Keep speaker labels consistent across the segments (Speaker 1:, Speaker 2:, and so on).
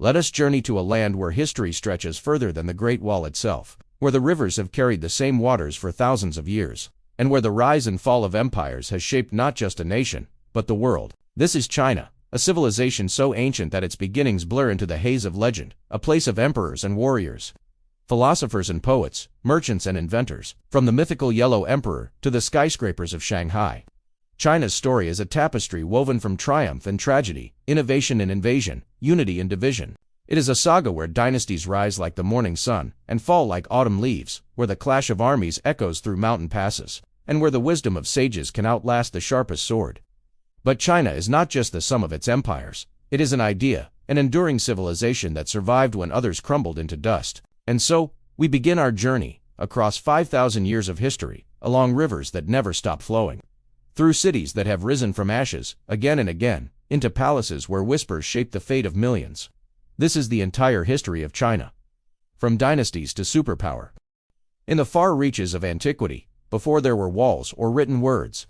Speaker 1: Let us journey to a land where history stretches further than the Great Wall itself, where the rivers have carried the same waters for thousands of years, and where the rise and fall of empires has shaped not just a nation, but the world. This is China, a civilization so ancient that its beginnings blur into the haze of legend, a place of emperors and warriors, philosophers and poets, merchants and inventors, from the mythical Yellow Emperor to the skyscrapers of Shanghai. China's story is a tapestry woven from triumph and tragedy, innovation and invasion, unity and division. It is a saga where dynasties rise like the morning sun and fall like autumn leaves, where the clash of armies echoes through mountain passes, and where the wisdom of sages can outlast the sharpest sword. But China is not just the sum of its empires. It is an idea, an enduring civilization that survived when others crumbled into dust. And so, we begin our journey, across 5,000 years of history, along rivers that never stop flowing, through cities that have risen from ashes, again and again, into palaces where whispers shape the fate of millions. This is the entire history of China, from dynasties to superpower. In the far reaches of antiquity, before there were walls or written words,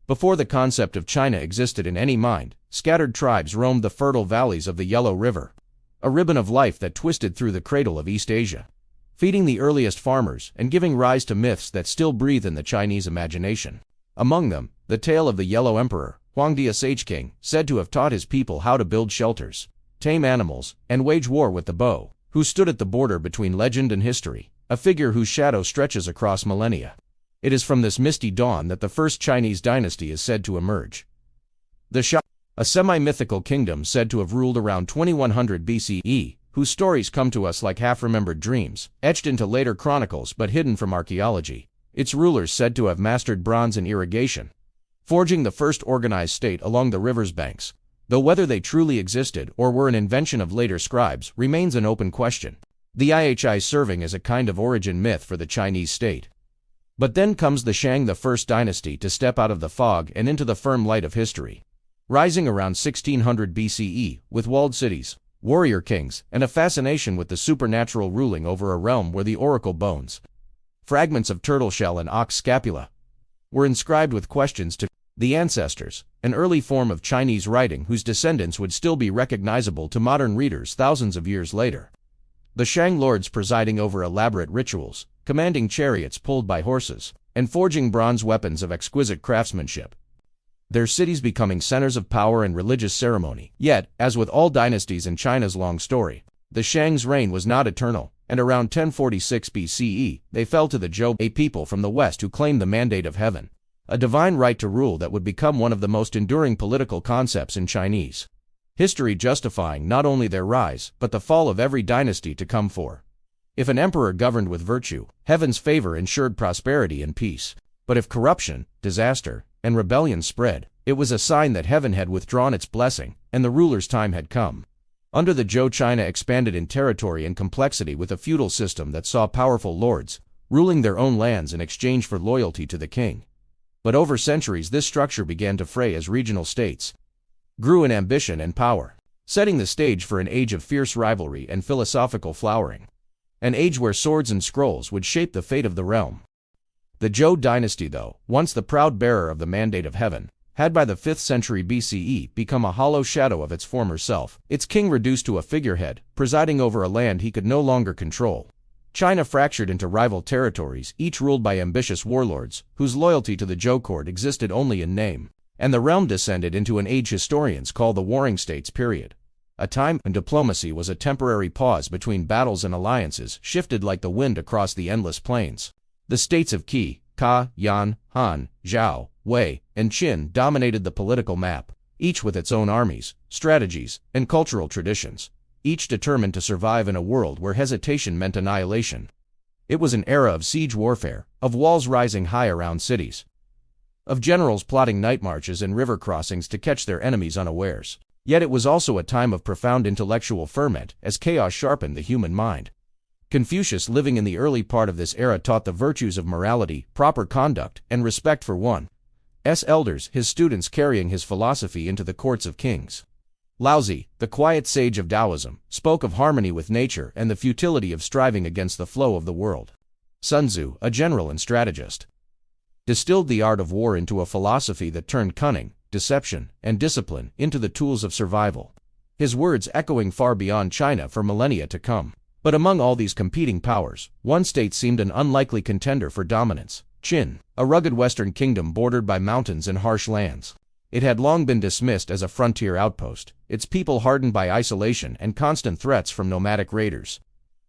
Speaker 1: before the concept of China existed in any mind, scattered tribes roamed the fertile valleys of the Yellow River, a ribbon of life that twisted through the cradle of East Asia, feeding the earliest farmers and giving rise to myths that still breathe in the Chinese imagination. Among them, the tale of the Yellow Emperor, Huangdi, a sage king, said to have taught his people how to build shelters, tame animals, and wage war with the bow, who stood at the border between legend and history, a figure whose shadow stretches across millennia. It is from this misty dawn that the first Chinese dynasty is said to emerge. The Shang, a semi-mythical kingdom said to have ruled around 2100 BCE, whose stories come to us like half-remembered dreams, etched into later chronicles but hidden from archaeology. Its rulers said to have mastered bronze and irrigation, forging the first organized state along the river's banks, though whether they truly existed or were an invention of later scribes remains an open question, the IHI serving as a kind of origin myth for the Chinese state. But then comes the Shang, the first dynasty to step out of the fog and into the firm light of history. Rising around 1600 BCE, with walled cities, warrior kings, and a fascination with the supernatural ruling over a realm where the oracle bones, fragments of turtle shell and ox scapula, were inscribed with questions to the ancestors, an early form of Chinese writing whose descendants would still be recognizable to modern readers thousands of years later. The Shang lords presiding over elaborate rituals, commanding chariots pulled by horses, and forging bronze weapons of exquisite craftsmanship, their cities becoming centers of power and religious ceremony. Yet, as with all dynasties in China's long story, the Shang's reign was not eternal, and around 1046 BCE, they fell to the Zhou, a people from the west who claimed the mandate of heaven, a divine right to rule that would become one of the most enduring political concepts in Chinese history, justifying not only their rise, but the fall of every dynasty to come for. If an emperor governed with virtue, heaven's favor ensured prosperity and peace. But if corruption, disaster, and rebellion spread, it was a sign that heaven had withdrawn its blessing, and the ruler's time had come. Under the Zhou, China expanded in territory and complexity with a feudal system that saw powerful lords ruling their own lands in exchange for loyalty to the king. But over centuries this structure began to fray as regional states grew in ambition and power, setting the stage for an age of fierce rivalry and philosophical flowering, an age where swords and scrolls would shape the fate of the realm. The Zhou dynasty, though, once the proud bearer of the mandate of heaven, had by the 5th century BCE become a hollow shadow of its former self, its king reduced to a figurehead, presiding over a land he could no longer control. China fractured into rival territories, each ruled by ambitious warlords, whose loyalty to the Zhou court existed only in name, and the realm descended into an age historians call the Warring States period, a time when diplomacy was a temporary pause between battles and alliances shifted like the wind across the endless plains. The states of Qi, Ka, Yan, Han, Zhao, Wei, and Qin dominated the political map, each with its own armies, strategies, and cultural traditions, each determined to survive in a world where hesitation meant annihilation. It was an era of siege warfare, of walls rising high around cities, of generals plotting night marches and river crossings to catch their enemies unawares. Yet it was also a time of profound intellectual ferment as chaos sharpened the human mind. Confucius, living in the early part of this era, taught the virtues of morality, proper conduct, and respect for one's elders, his students carrying his philosophy into the courts of kings. Laozi, the quiet sage of Taoism, spoke of harmony with nature and the futility of striving against the flow of the world. Sun Tzu, a general and strategist, distilled the art of war into a philosophy that turned cunning, deception, and discipline into the tools of survival. his words echoing far beyond China for millennia to come. But among all these competing powers, one state seemed an unlikely contender for dominance: Qin, a rugged western kingdom bordered by mountains and harsh lands. It had long been dismissed as a frontier outpost, its people hardened by isolation and constant threats from nomadic raiders.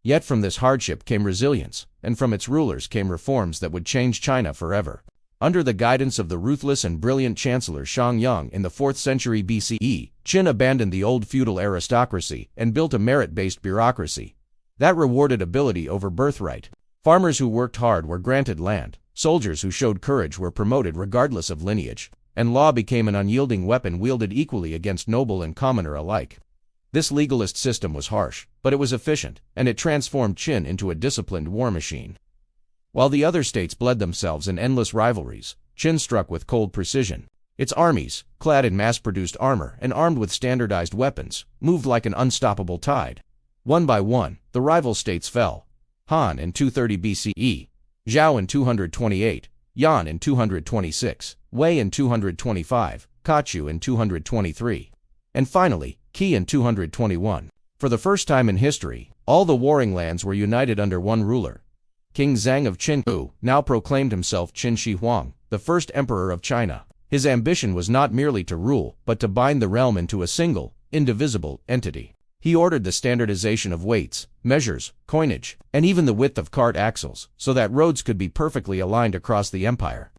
Speaker 1: Yet from this hardship came resilience, and from its rulers came reforms that would change China forever. Under the guidance of the ruthless and brilliant Chancellor Xiangyang in the 4th century BCE, Qin abandoned the old feudal aristocracy and built a merit-based bureaucracy that rewarded ability over birthright. Farmers who worked hard were granted land, soldiers who showed courage were promoted regardless of lineage, and law became an unyielding weapon wielded equally against noble and commoner alike. This legalist system was harsh, but it was efficient, and it transformed Qin into a disciplined war machine. While the other states bled themselves in endless rivalries, Qin struck with cold precision. Its armies, clad in mass-produced armor and armed with standardized weapons, moved like an unstoppable tide. One by one, the rival states fell. Han in 230 BCE, Zhao in 228, Yan in 226, Wei in 225, Kachu in 223, and finally, Qi in 221. For the first time in history, all the warring lands were united under one ruler. King Zhang of Qin, who now proclaimed himself Qin Shi Huang, the first emperor of China. His ambition was not merely to rule, but to bind the realm into a single, indivisible entity. He ordered the standardization of weights, measures, coinage, and even the width of cart axles, so that roads could be perfectly aligned across the empire.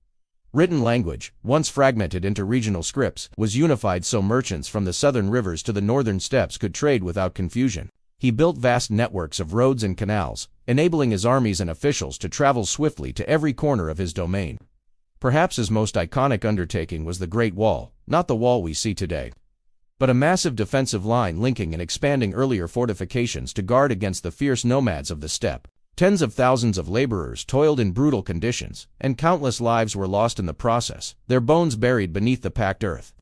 Speaker 1: Written language, once fragmented into regional scripts, was unified so merchants from the southern rivers to the northern steppes could trade without confusion. He built vast networks of roads and canals, enabling his armies and officials to travel swiftly to every corner of his domain. Perhaps his most iconic undertaking was the Great Wall, not the wall we see today, but a massive defensive line linking and expanding earlier fortifications to guard against the fierce nomads of the steppe. Tens of thousands of laborers toiled in brutal conditions, and countless lives were lost in the process, their bones buried beneath the packed earth.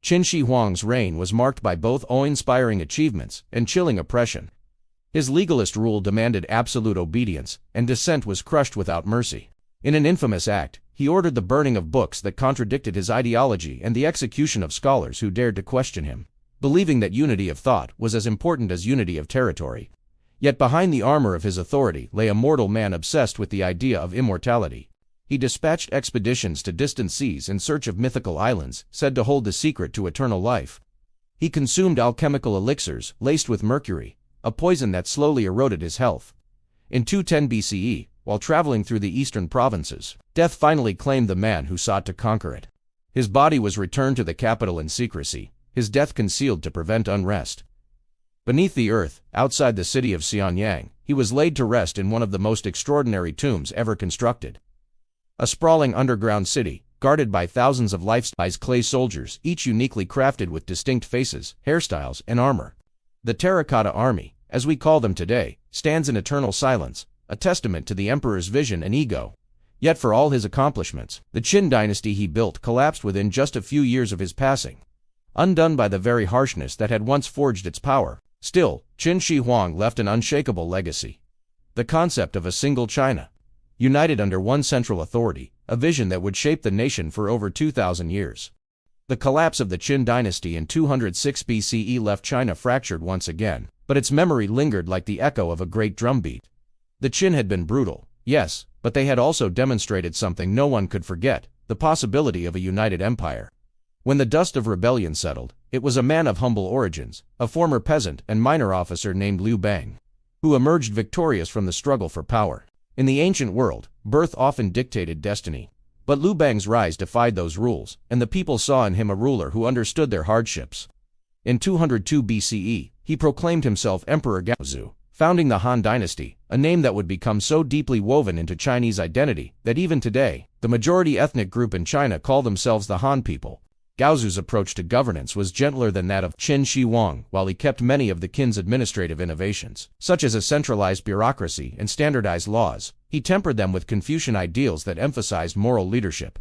Speaker 1: Qin Shi Huang's reign was marked by both awe-inspiring achievements and chilling oppression. His legalist rule demanded absolute obedience, and dissent was crushed without mercy. In an infamous act, he ordered the burning of books that contradicted his ideology and the execution of scholars who dared to question him, believing that unity of thought was as important as unity of territory. Yet behind the armor of his authority lay a mortal man obsessed with the idea of immortality. He dispatched expeditions to distant seas in search of mythical islands, said to hold the secret to eternal life. He consumed alchemical elixirs laced with mercury, a poison that slowly eroded his health. In 210 BCE, while traveling through the eastern provinces, death finally claimed the man who sought to conquer it. His body was returned to the capital in secrecy, his death concealed to prevent unrest. Beneath the earth, outside the city of Xianyang, he was laid to rest in one of the most extraordinary tombs ever constructed. A sprawling underground city, guarded by thousands of life-size clay soldiers, each uniquely crafted with distinct faces, hairstyles, and armor. The Terracotta Army, as we call them today, stands in eternal silence, a testament to the emperor's vision and ego. Yet for all his accomplishments, the Qin dynasty he built collapsed within just a few years of his passing. Undone by the very harshness that had once forged its power, still, Qin Shi Huang left an unshakable legacy. The concept of a single China, united under one central authority, a vision that would shape the nation for over 2,000 years. The collapse of the Qin dynasty in 206 BCE left China fractured once again, but its memory lingered like the echo of a great drumbeat. The Qin had been brutal, yes, but they had also demonstrated something no one could forget: the possibility of a united empire. When the dust of rebellion settled, it was a man of humble origins, a former peasant and minor officer named Liu Bang, who emerged victorious from the struggle for power. In the ancient world, birth often dictated destiny. But Liu Bang's rise defied those rules, and the people saw in him a ruler who understood their hardships. In 202 BCE, he proclaimed himself Emperor Gaozu, founding the Han Dynasty, a name that would become so deeply woven into Chinese identity that even today, the majority ethnic group in China call themselves the Han people. Gaozu's approach to governance was gentler than that of Qin Shi Huang, while he kept many of the Qin's administrative innovations, such as a centralized bureaucracy and standardized laws. He tempered them with Confucian ideals that emphasized moral leadership,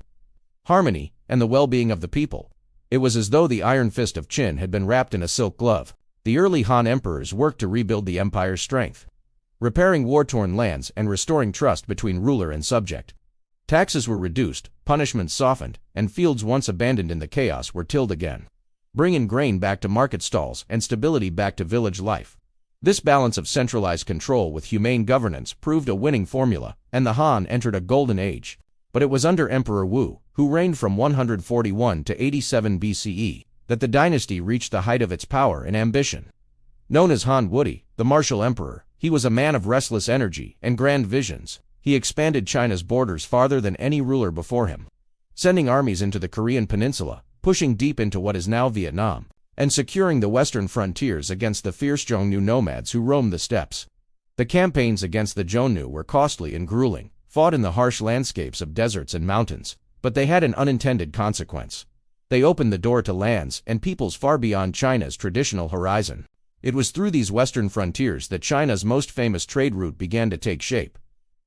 Speaker 1: harmony, and the well-being of the people. It was as though the iron fist of Qin had been wrapped in a silk glove. The early Han emperors worked to rebuild the empire's strength, repairing war-torn lands and restoring trust between ruler and subject. Taxes were reduced, punishments softened, and fields once abandoned in the chaos were tilled again. bringing grain back to market stalls and stability back to village life. This balance of centralized control with humane governance proved a winning formula, and the Han entered a golden age. But it was under Emperor Wu, who reigned from 141 to 87 BCE, that the dynasty reached the height of its power and ambition. Known as Han Wudi, the martial emperor, he was a man of restless energy and grand visions. He expanded China's borders farther than any ruler before him, sending armies into the Korean peninsula, pushing deep into what is now Vietnam, and securing the western frontiers against the fierce Xiongnu nomads who roamed the steppes. The campaigns against the Xiongnu were costly and grueling, fought in the harsh landscapes of deserts and mountains, but they had an unintended consequence. They opened the door to lands and peoples far beyond China's traditional horizon. It was through these western frontiers that China's most famous trade route began to take shape.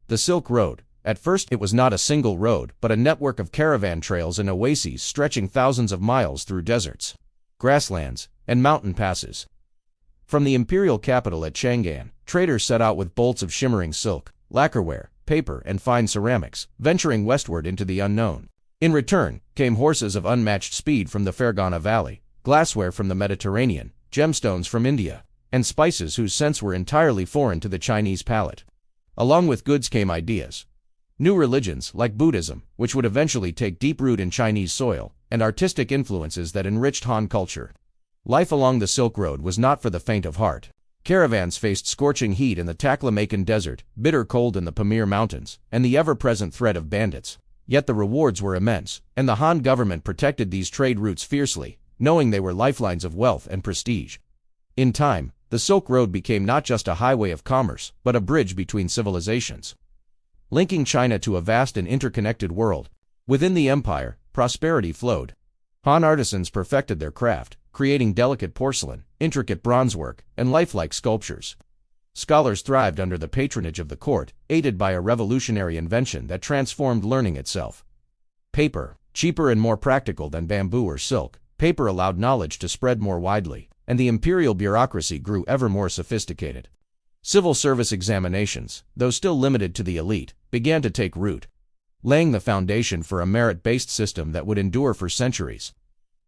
Speaker 1: The Silk Road. At first it was not a single road, but a network of caravan trails and oases stretching thousands of miles through deserts, grasslands, and mountain passes. From the imperial capital at Chang'an, traders set out with bolts of shimmering silk, lacquerware, paper, and fine ceramics, venturing westward into the unknown. In return, came horses of unmatched speed from the Fergana Valley, glassware from the Mediterranean, gemstones from India, and spices whose scents were entirely foreign to the Chinese palate. Along with goods came ideas. New religions, like Buddhism, which would eventually take deep root in Chinese soil, and artistic influences that enriched Han culture. Life along the Silk Road was not for the faint of heart. Caravans faced scorching heat in the Taklamakan Desert, bitter cold in the Pamir Mountains, and the ever-present threat of bandits. Yet the rewards were immense, and the Han government protected these trade routes fiercely, knowing they were lifelines of wealth and prestige. In time, the Silk Road became not just a highway of commerce, but a bridge between civilizations, linking China to a vast and interconnected world. Within the empire, prosperity flowed. Han artisans perfected their craft, creating delicate porcelain, intricate bronzework, and lifelike sculptures. Scholars thrived under the patronage of the court, aided by a revolutionary invention that transformed learning itself. Paper. Cheaper and more practical than bamboo or silk, paper allowed knowledge to spread more widely, and the imperial bureaucracy grew ever more sophisticated. Civil service examinations, though still limited to the elite, began to take root, laying the foundation for a merit-based system that would endure for centuries.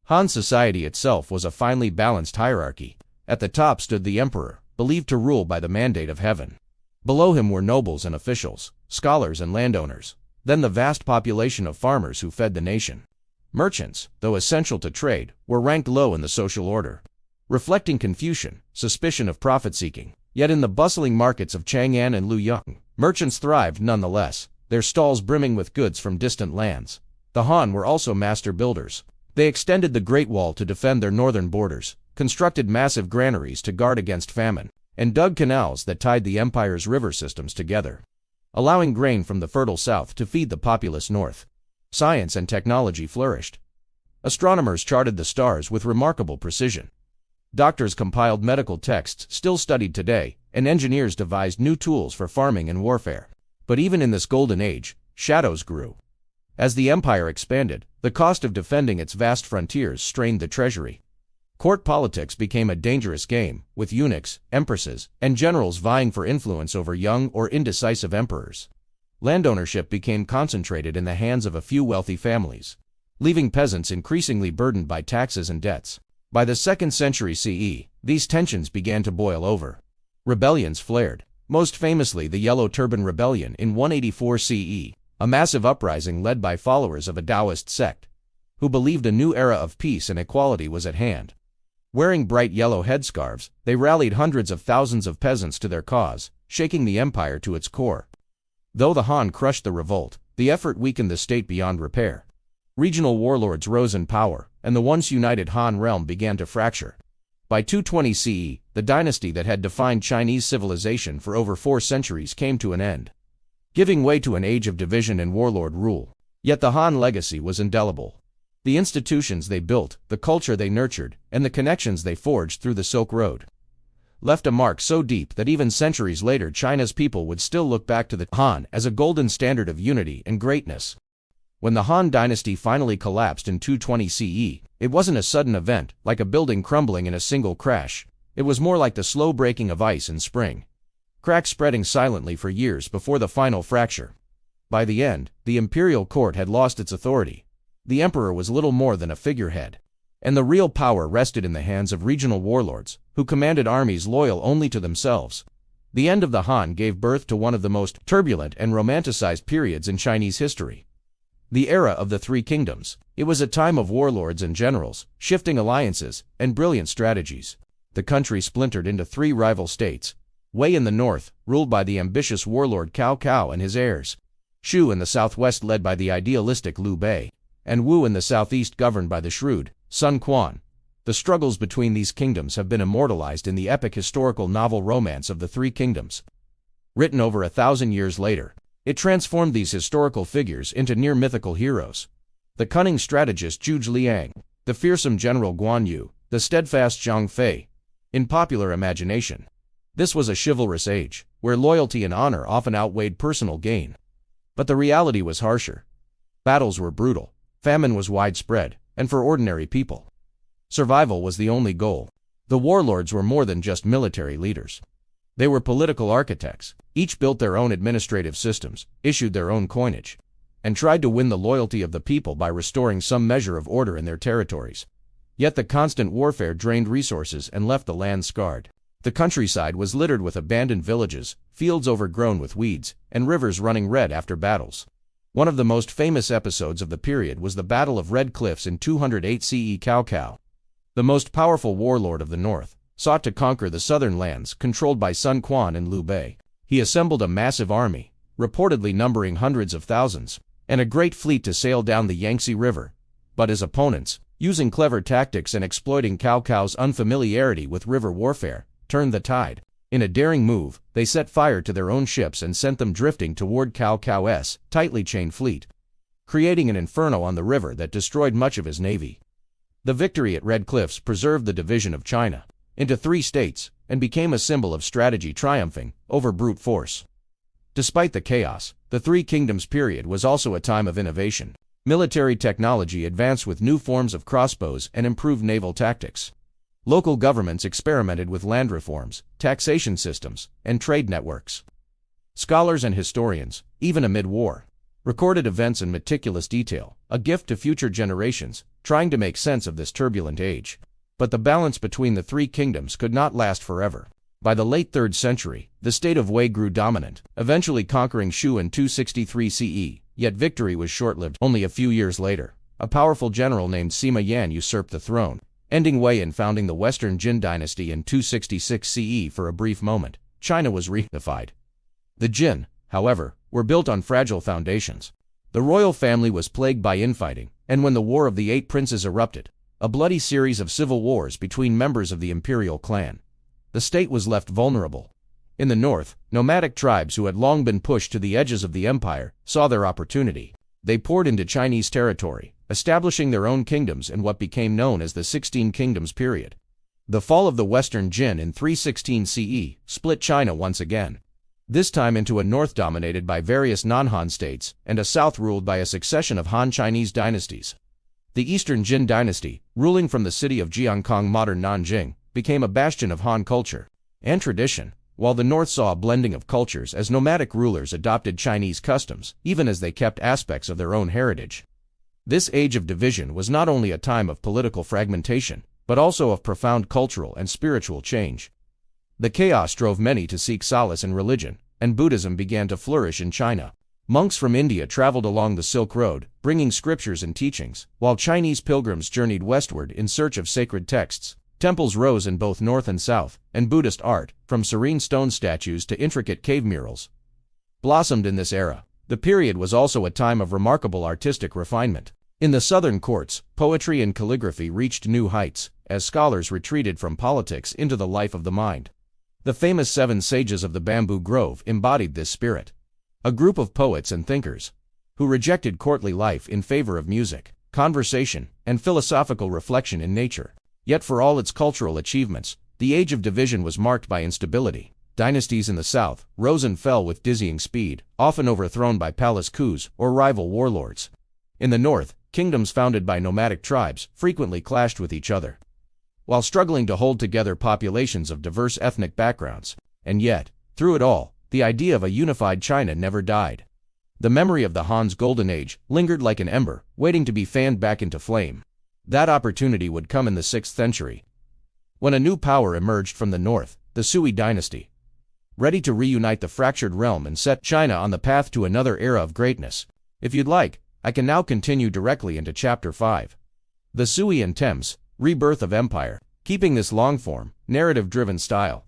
Speaker 1: Han society itself was a finely balanced hierarchy. At the top stood the emperor, believed to rule by the mandate of heaven. Below him were nobles and officials, scholars and landowners, then the vast population of farmers who fed the nation. Merchants, though essential to trade, were ranked low in the social order, reflecting Confucian suspicion of profit-seeking. Yet in the bustling markets of Chang'an and Luoyang, merchants thrived nonetheless, their stalls brimming with goods from distant lands. The Han were also master builders. They extended the Great Wall to defend their northern borders, constructed massive granaries to guard against famine, and dug canals that tied the empire's river systems together, allowing grain from the fertile south to feed the populous north. Science and technology flourished. Astronomers charted the stars with remarkable precision. Doctors compiled medical texts still studied today, and engineers devised new tools for farming and warfare. But even in this golden age, shadows grew. As the empire expanded, the cost of defending its vast frontiers strained the treasury. Court politics became a dangerous game, with eunuchs, empresses, and generals vying for influence over young or indecisive emperors. Land ownership became concentrated in the hands of a few wealthy families, leaving peasants increasingly burdened by taxes and debts. By the 2nd century CE, these tensions began to boil over. Rebellions flared, most famously the Yellow Turban Rebellion in 184 CE, a massive uprising led by followers of a Taoist sect, who believed a new era of peace and equality was at hand. Wearing bright yellow headscarves, they rallied hundreds of thousands of peasants to their cause, shaking the empire to its core. Though the Han crushed the revolt, the effort weakened the state beyond repair. Regional warlords rose in power, and the once united Han realm began to fracture. By 220 CE, the dynasty that had defined Chinese civilization for over 4 centuries came to an end, giving way to an age of division and warlord rule. Yet the Han legacy was indelible. The institutions they built, the culture they nurtured, and the connections they forged through the Silk Road left a mark so deep that even centuries later China's people would still look back to the Han as a golden standard of unity and greatness. When the Han dynasty finally collapsed in 220 CE, it wasn't a sudden event, like a building crumbling in a single crash. It was more like the slow breaking of ice in spring, cracks spreading silently for years before the final fracture. By the end, the imperial court had lost its authority. The emperor was little more than a figurehead, and the real power rested in the hands of regional warlords, who commanded armies loyal only to themselves. The end of the Han gave birth to one of the most turbulent and romanticized periods in Chinese history. The era of the Three Kingdoms. It was a time of warlords and generals, shifting alliances, and brilliant strategies. The country splintered into three rival states: Wei in the north, ruled by the ambitious warlord Cao Cao and his heirs; Shu in the southwest, led by the idealistic Liu Bei; and Wu in the southeast, governed by the shrewd Sun Quan. The struggles between these kingdoms have been immortalized in the epic historical novel Romance of the Three Kingdoms. Written over 1,000 years later, it transformed these historical figures into near-mythical heroes. The cunning strategist Zhuge Liang, the fearsome general Guan Yu, the steadfast Zhang Fei. In popular imagination, this was a chivalrous age, where loyalty and honor often outweighed personal gain. But the reality was harsher. Battles were brutal, famine was widespread, and for ordinary people, survival was the only goal. The warlords were more than just military leaders. They were political architects. Each built their own administrative systems, issued their own coinage, and tried to win the loyalty of the people by restoring some measure of order in their territories. Yet the constant warfare drained resources and left the land scarred. The countryside was littered with abandoned villages, fields overgrown with weeds, and rivers running red after battles. One of the most famous episodes of the period was the Battle of Red Cliffs in 208 CE. Cao Cao, the most powerful warlord of the north, sought to conquer the southern lands controlled by Sun Quan and Liu Bei. He assembled a massive army, reportedly numbering hundreds of thousands, and a great fleet to sail down the Yangtze River. But his opponents, using clever tactics and exploiting Cao Cao's unfamiliarity with river warfare, turned the tide. In a daring move, they set fire to their own ships and sent them drifting toward Cao Cao's tightly chained fleet, creating an inferno on the river that destroyed much of his navy. The victory at Red Cliffs preserved the division of China into three states and became a symbol of strategy triumphing over brute force. Despite the chaos, the Three Kingdoms period was also a time of innovation. Military technology advanced with new forms of crossbows and improved naval tactics. Local governments experimented with land reforms, taxation systems, and trade networks. Scholars and historians, even amid war, recorded events in meticulous detail, a gift to future generations, trying to make sense of this turbulent age. But the balance between the three kingdoms could not last forever. By the late 3rd century, the state of Wei grew dominant, eventually conquering Shu in 263 CE, yet victory was short-lived. Only a few years later, a powerful general named Sima Yan usurped the throne, ending Wei and founding the Western Jin dynasty in 266 CE. For a brief moment, China was reunified. The Jin, however, were built on fragile foundations. The royal family was plagued by infighting, and when the War of the Eight Princes erupted, a bloody series of civil wars between members of the imperial clan, the state was left vulnerable. In the north, nomadic tribes who had long been pushed to the edges of the empire saw their opportunity. They poured into Chinese territory, establishing their own kingdoms in what became known as the 16 Kingdoms period. The fall of the Western Jin in 316 CE split China once again, this time into a north dominated by various non-Han states and a south ruled by a succession of Han Chinese dynasties. The Eastern Jin dynasty, ruling from the city of Jiangkong, modern Nanjing, became a bastion of Han culture and tradition, while the north saw a blending of cultures as nomadic rulers adopted Chinese customs, even as they kept aspects of their own heritage. This age of division was not only a time of political fragmentation, but also of profound cultural and spiritual change. The chaos drove many to seek solace in religion, and Buddhism began to flourish in China. Monks from India traveled along the Silk Road, bringing scriptures and teachings, while Chinese pilgrims journeyed westward in search of sacred texts. Temples rose in both north and south, and Buddhist art, from serene stone statues to intricate cave murals, blossomed in this era. The period was also a time of remarkable artistic refinement. In the southern courts, poetry and calligraphy reached new heights, as scholars retreated from politics into the life of the mind. The famous 7 sages of the Bamboo Grove embodied this spirit, a group of poets and thinkers who rejected courtly life in favor of music, conversation, and philosophical reflection in nature. Yet for all its cultural achievements, the age of division was marked by instability. Dynasties in the south rose and fell with dizzying speed, often overthrown by palace coups or rival warlords. In the north, kingdoms founded by nomadic tribes frequently clashed with each other, while struggling to hold together populations of diverse ethnic backgrounds. And yet, through it all, the idea of a unified China never died. The memory of the Han's golden age lingered like an ember, waiting to be fanned back into flame. That opportunity would come in the 6th century, when a new power emerged from the north, the Sui dynasty, ready to reunite the fractured realm and set China on the path to another era of greatness. If you'd like, I can now continue directly into Chapter 5. The Sui and Tangs, Rebirth of Empire. Keeping this long-form, narrative-driven style,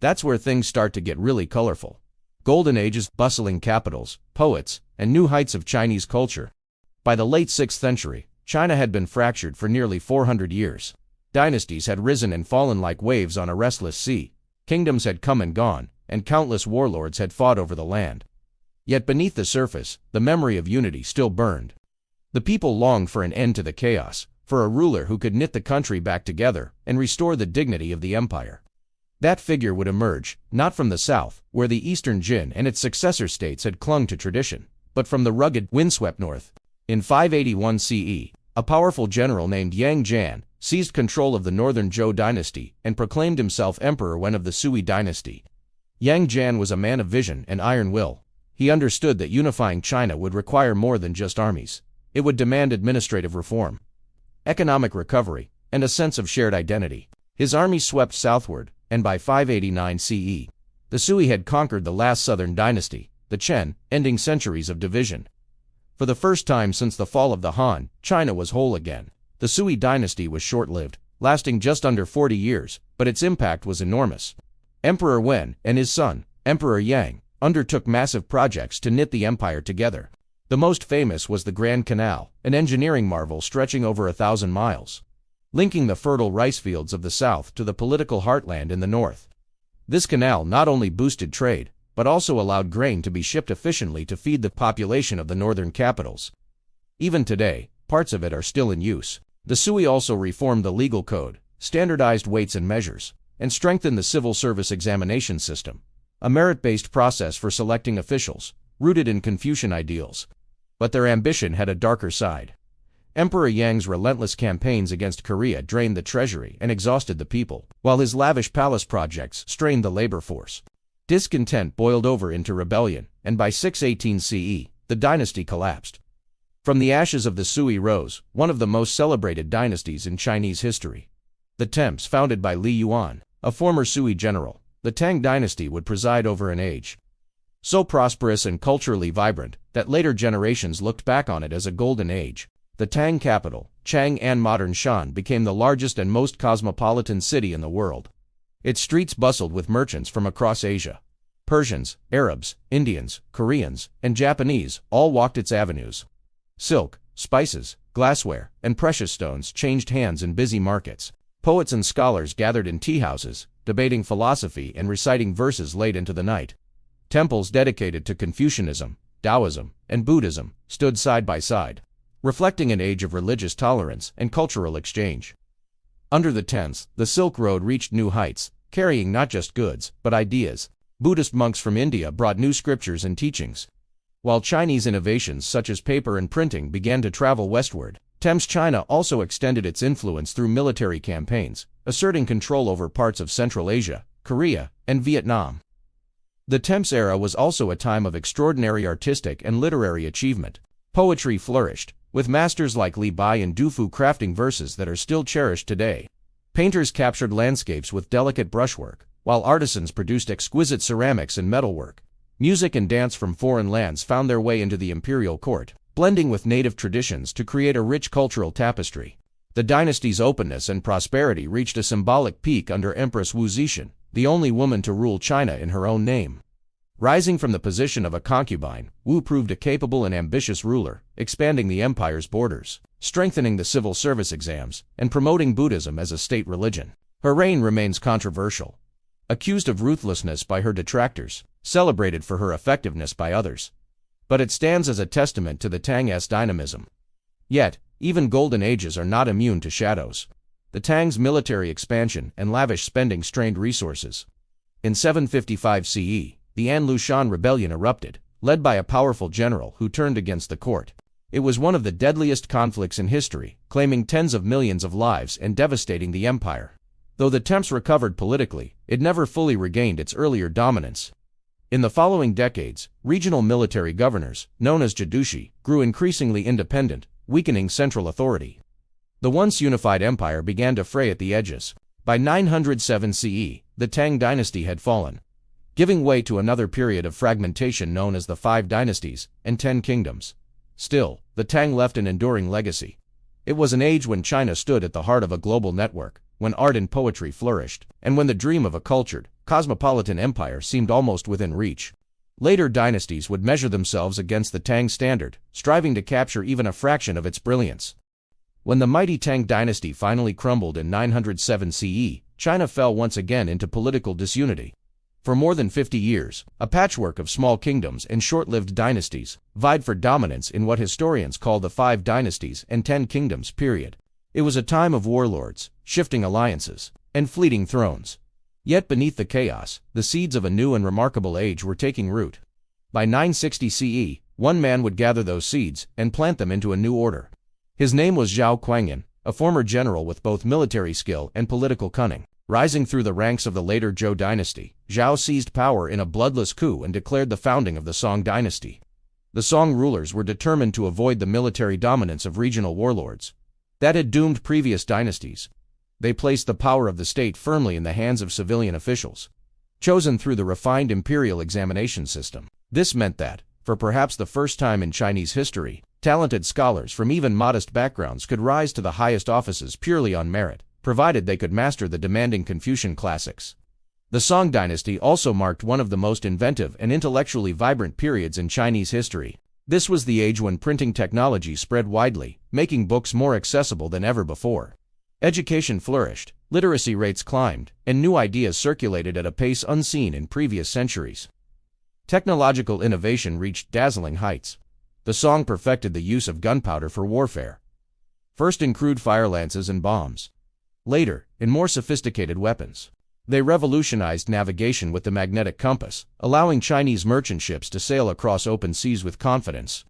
Speaker 1: that's where things start to get really colorful. Golden ages, bustling capitals, poets, and new heights of Chinese culture. By the late 6th century, China had been fractured for nearly 400 years. Dynasties had risen and fallen like waves on a restless sea. Kingdoms had come and gone, and countless warlords had fought over the land. Yet beneath the surface, the memory of unity still burned. The people longed for an end to the chaos, for a ruler who could knit the country back together and restore the dignity of the empire. That figure would emerge, not from the south, where the eastern Qin and its successor states had clung to tradition, but from the rugged, windswept north. In 581 CE, a powerful general named Yang Jan seized control of the northern Zhou dynasty and proclaimed himself emperor of the Sui dynasty. Yang Jan was a man of vision and iron will. He understood that unifying China would require more than just armies. It would demand administrative reform, economic recovery, and a sense of shared identity. His army swept southward, and by 589 CE, the Sui had conquered the last southern dynasty, the Chen, ending centuries of division. For the first time since the fall of the Han, China was whole again. The Sui dynasty was short-lived, lasting just under 40 years, but its impact was enormous. Emperor Wen and his son, Emperor Yang, undertook massive projects to knit the empire together. The most famous was the Grand Canal, an engineering marvel stretching over 1,000 miles, linking the fertile rice fields of the south to the political heartland in the north. This canal not only boosted trade, but also allowed grain to be shipped efficiently to feed the population of the northern capitals. Even today, parts of it are still in use. The Sui also reformed the legal code, standardized weights and measures, and strengthened the civil service examination system, a merit-based process for selecting officials, rooted in Confucian ideals. But their ambition had a darker side. Emperor Yang's relentless campaigns against Korea drained the treasury and exhausted the people, while his lavish palace projects strained the labor force. Discontent boiled over into rebellion, and by 618 CE, the dynasty collapsed. From the ashes of the Sui rose one of the most celebrated dynasties in Chinese history. The Tangs, founded by Li Yuan, a former Sui general. The Tang dynasty would preside over an age so prosperous and culturally vibrant that later generations looked back on it as a golden age. The Tang capital, Chang'an modern Shan, became the largest and most cosmopolitan city in the world. Its streets bustled with merchants from across Asia. Persians, Arabs, Indians, Koreans, and Japanese all walked its avenues. Silk, spices, glassware, and precious stones changed hands in busy markets. Poets and scholars gathered in tea-houses, debating philosophy and reciting verses late into the night. Temples dedicated to Confucianism, Taoism, and Buddhism stood side by side, reflecting an age of religious tolerance and cultural exchange. Under the Tangs, the Silk Road reached new heights, carrying not just goods, but ideas. Buddhist monks from India brought new scriptures and teachings, while Chinese innovations such as paper and printing began to travel westward. Tangs China also extended its influence through military campaigns, asserting control over parts of Central Asia, Korea, and Vietnam. The Tangs era was also a time of extraordinary artistic and literary achievement. Poetry flourished, with masters like Li Bai and Du Fu crafting verses that are still cherished today. Painters captured landscapes with delicate brushwork, while artisans produced exquisite ceramics and metalwork. Music and dance from foreign lands found their way into the imperial court, blending with native traditions to create a rich cultural tapestry. The dynasty's openness and prosperity reached a symbolic peak under Empress Wu Zetian, the only woman to rule China in her own name. Rising from the position of a concubine, Wu proved a capable and ambitious ruler, expanding the empire's borders, strengthening the civil service exams, and promoting Buddhism as a state religion. Her reign remains controversial. Accused of ruthlessness by her detractors, celebrated for her effectiveness by others. But it stands as a testament to the Tang's dynamism. Yet, even golden ages are not immune to shadows. The Tang's military expansion and lavish spending strained resources. In 755 CE, the An Lushan rebellion erupted, led by a powerful general who turned against the court. It was one of the deadliest conflicts in history, claiming tens of millions of lives and devastating the empire. Though the Tangs recovered politically, it never fully regained its earlier dominance. In the following decades, regional military governors, known as Jadushi, grew increasingly independent, weakening central authority. The once unified empire began to fray at the edges. By 907 CE, the Tang dynasty had fallen, giving way to another period of fragmentation known as the Five Dynasties and 10 Kingdoms. Still, the Tang left an enduring legacy. It was an age when China stood at the heart of a global network, when art and poetry flourished, and when the dream of a cultured, cosmopolitan empire seemed almost within reach. Later dynasties would measure themselves against the Tang standard, striving to capture even a fraction of its brilliance. When the mighty Tang dynasty finally crumbled in 907 CE, China fell once again into political disunity. For more than 50 years, a patchwork of small kingdoms and short-lived dynasties vied for dominance in what historians call the Five Dynasties and 10 Kingdoms period. It was a time of warlords, shifting alliances, and fleeting thrones. Yet beneath the chaos, the seeds of a new and remarkable age were taking root. By 960 CE, one man would gather those seeds and plant them into a new order. His name was Zhao Quangyuan, a former general with both military skill and political cunning. Rising through the ranks of the later Zhou dynasty, Zhao seized power in a bloodless coup and declared the founding of the Song dynasty. The Song rulers were determined to avoid the military dominance of regional warlords that had doomed previous dynasties. They placed the power of the state firmly in the hands of civilian officials, chosen through the refined imperial examination system. This meant that, for perhaps the first time in Chinese history, talented scholars from even modest backgrounds could rise to the highest offices purely on merit, provided they could master the demanding Confucian classics. The Song dynasty also marked one of the most inventive and intellectually vibrant periods in Chinese history. This was the age when printing technology spread widely, making books more accessible than ever before. Education flourished, literacy rates climbed, and new ideas circulated at a pace unseen in previous centuries. Technological innovation reached dazzling heights. The Song perfected the use of gunpowder for warfare, first in crude fire lances and bombs, later, in more sophisticated weapons. They revolutionized navigation with the magnetic compass, allowing Chinese merchant ships to sail across open seas with confidence.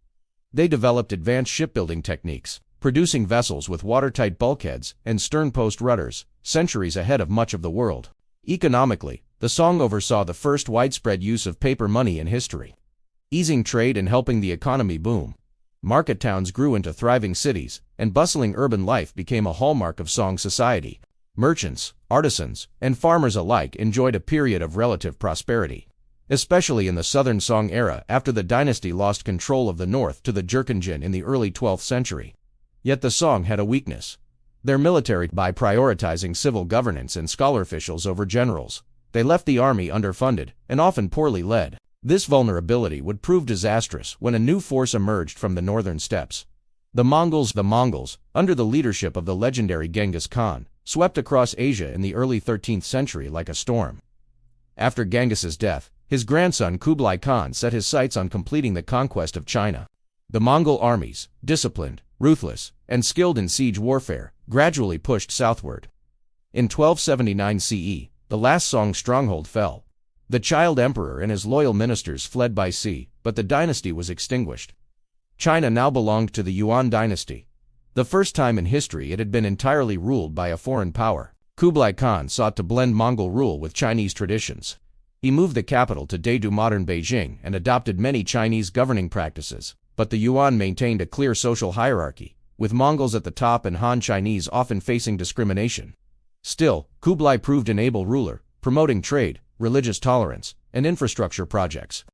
Speaker 1: They developed advanced shipbuilding techniques, producing vessels with watertight bulkheads and stern-post rudders, centuries ahead of much of the world. Economically, the Song oversaw the first widespread use of paper money in history, easing trade and helping the economy boom. Market towns grew into thriving cities, and bustling urban life became a hallmark of Song society. Merchants, artisans, and farmers alike enjoyed a period of relative prosperity, especially in the southern Song era after the dynasty lost control of the north to the Jurchenjin in the early 12th century. Yet the Song had a weakness: their military. By prioritizing civil governance and scholar officials over generals, they left the army underfunded and often poorly led. This vulnerability would prove disastrous when a new force emerged from the northern steppes. The Mongols, under the leadership of the legendary Genghis Khan, swept across Asia in the early 13th century like a storm. After Genghis's death, his grandson Kublai Khan set his sights on completing the conquest of China. The Mongol armies, disciplined, ruthless, and skilled in siege warfare, gradually pushed southward. In 1279 CE, the last Song stronghold fell. The child emperor and his loyal ministers fled by sea, but the dynasty was extinguished. China now belonged to the Yuan dynasty. The first time in history it had been entirely ruled by a foreign power. Kublai Khan sought to blend Mongol rule with Chinese traditions. He moved the capital to Daidu, modern Beijing, and adopted many Chinese governing practices, but the Yuan maintained a clear social hierarchy, with Mongols at the top and Han Chinese often facing discrimination. Still, Kublai proved an able ruler, promoting trade, religious tolerance, and infrastructure projects.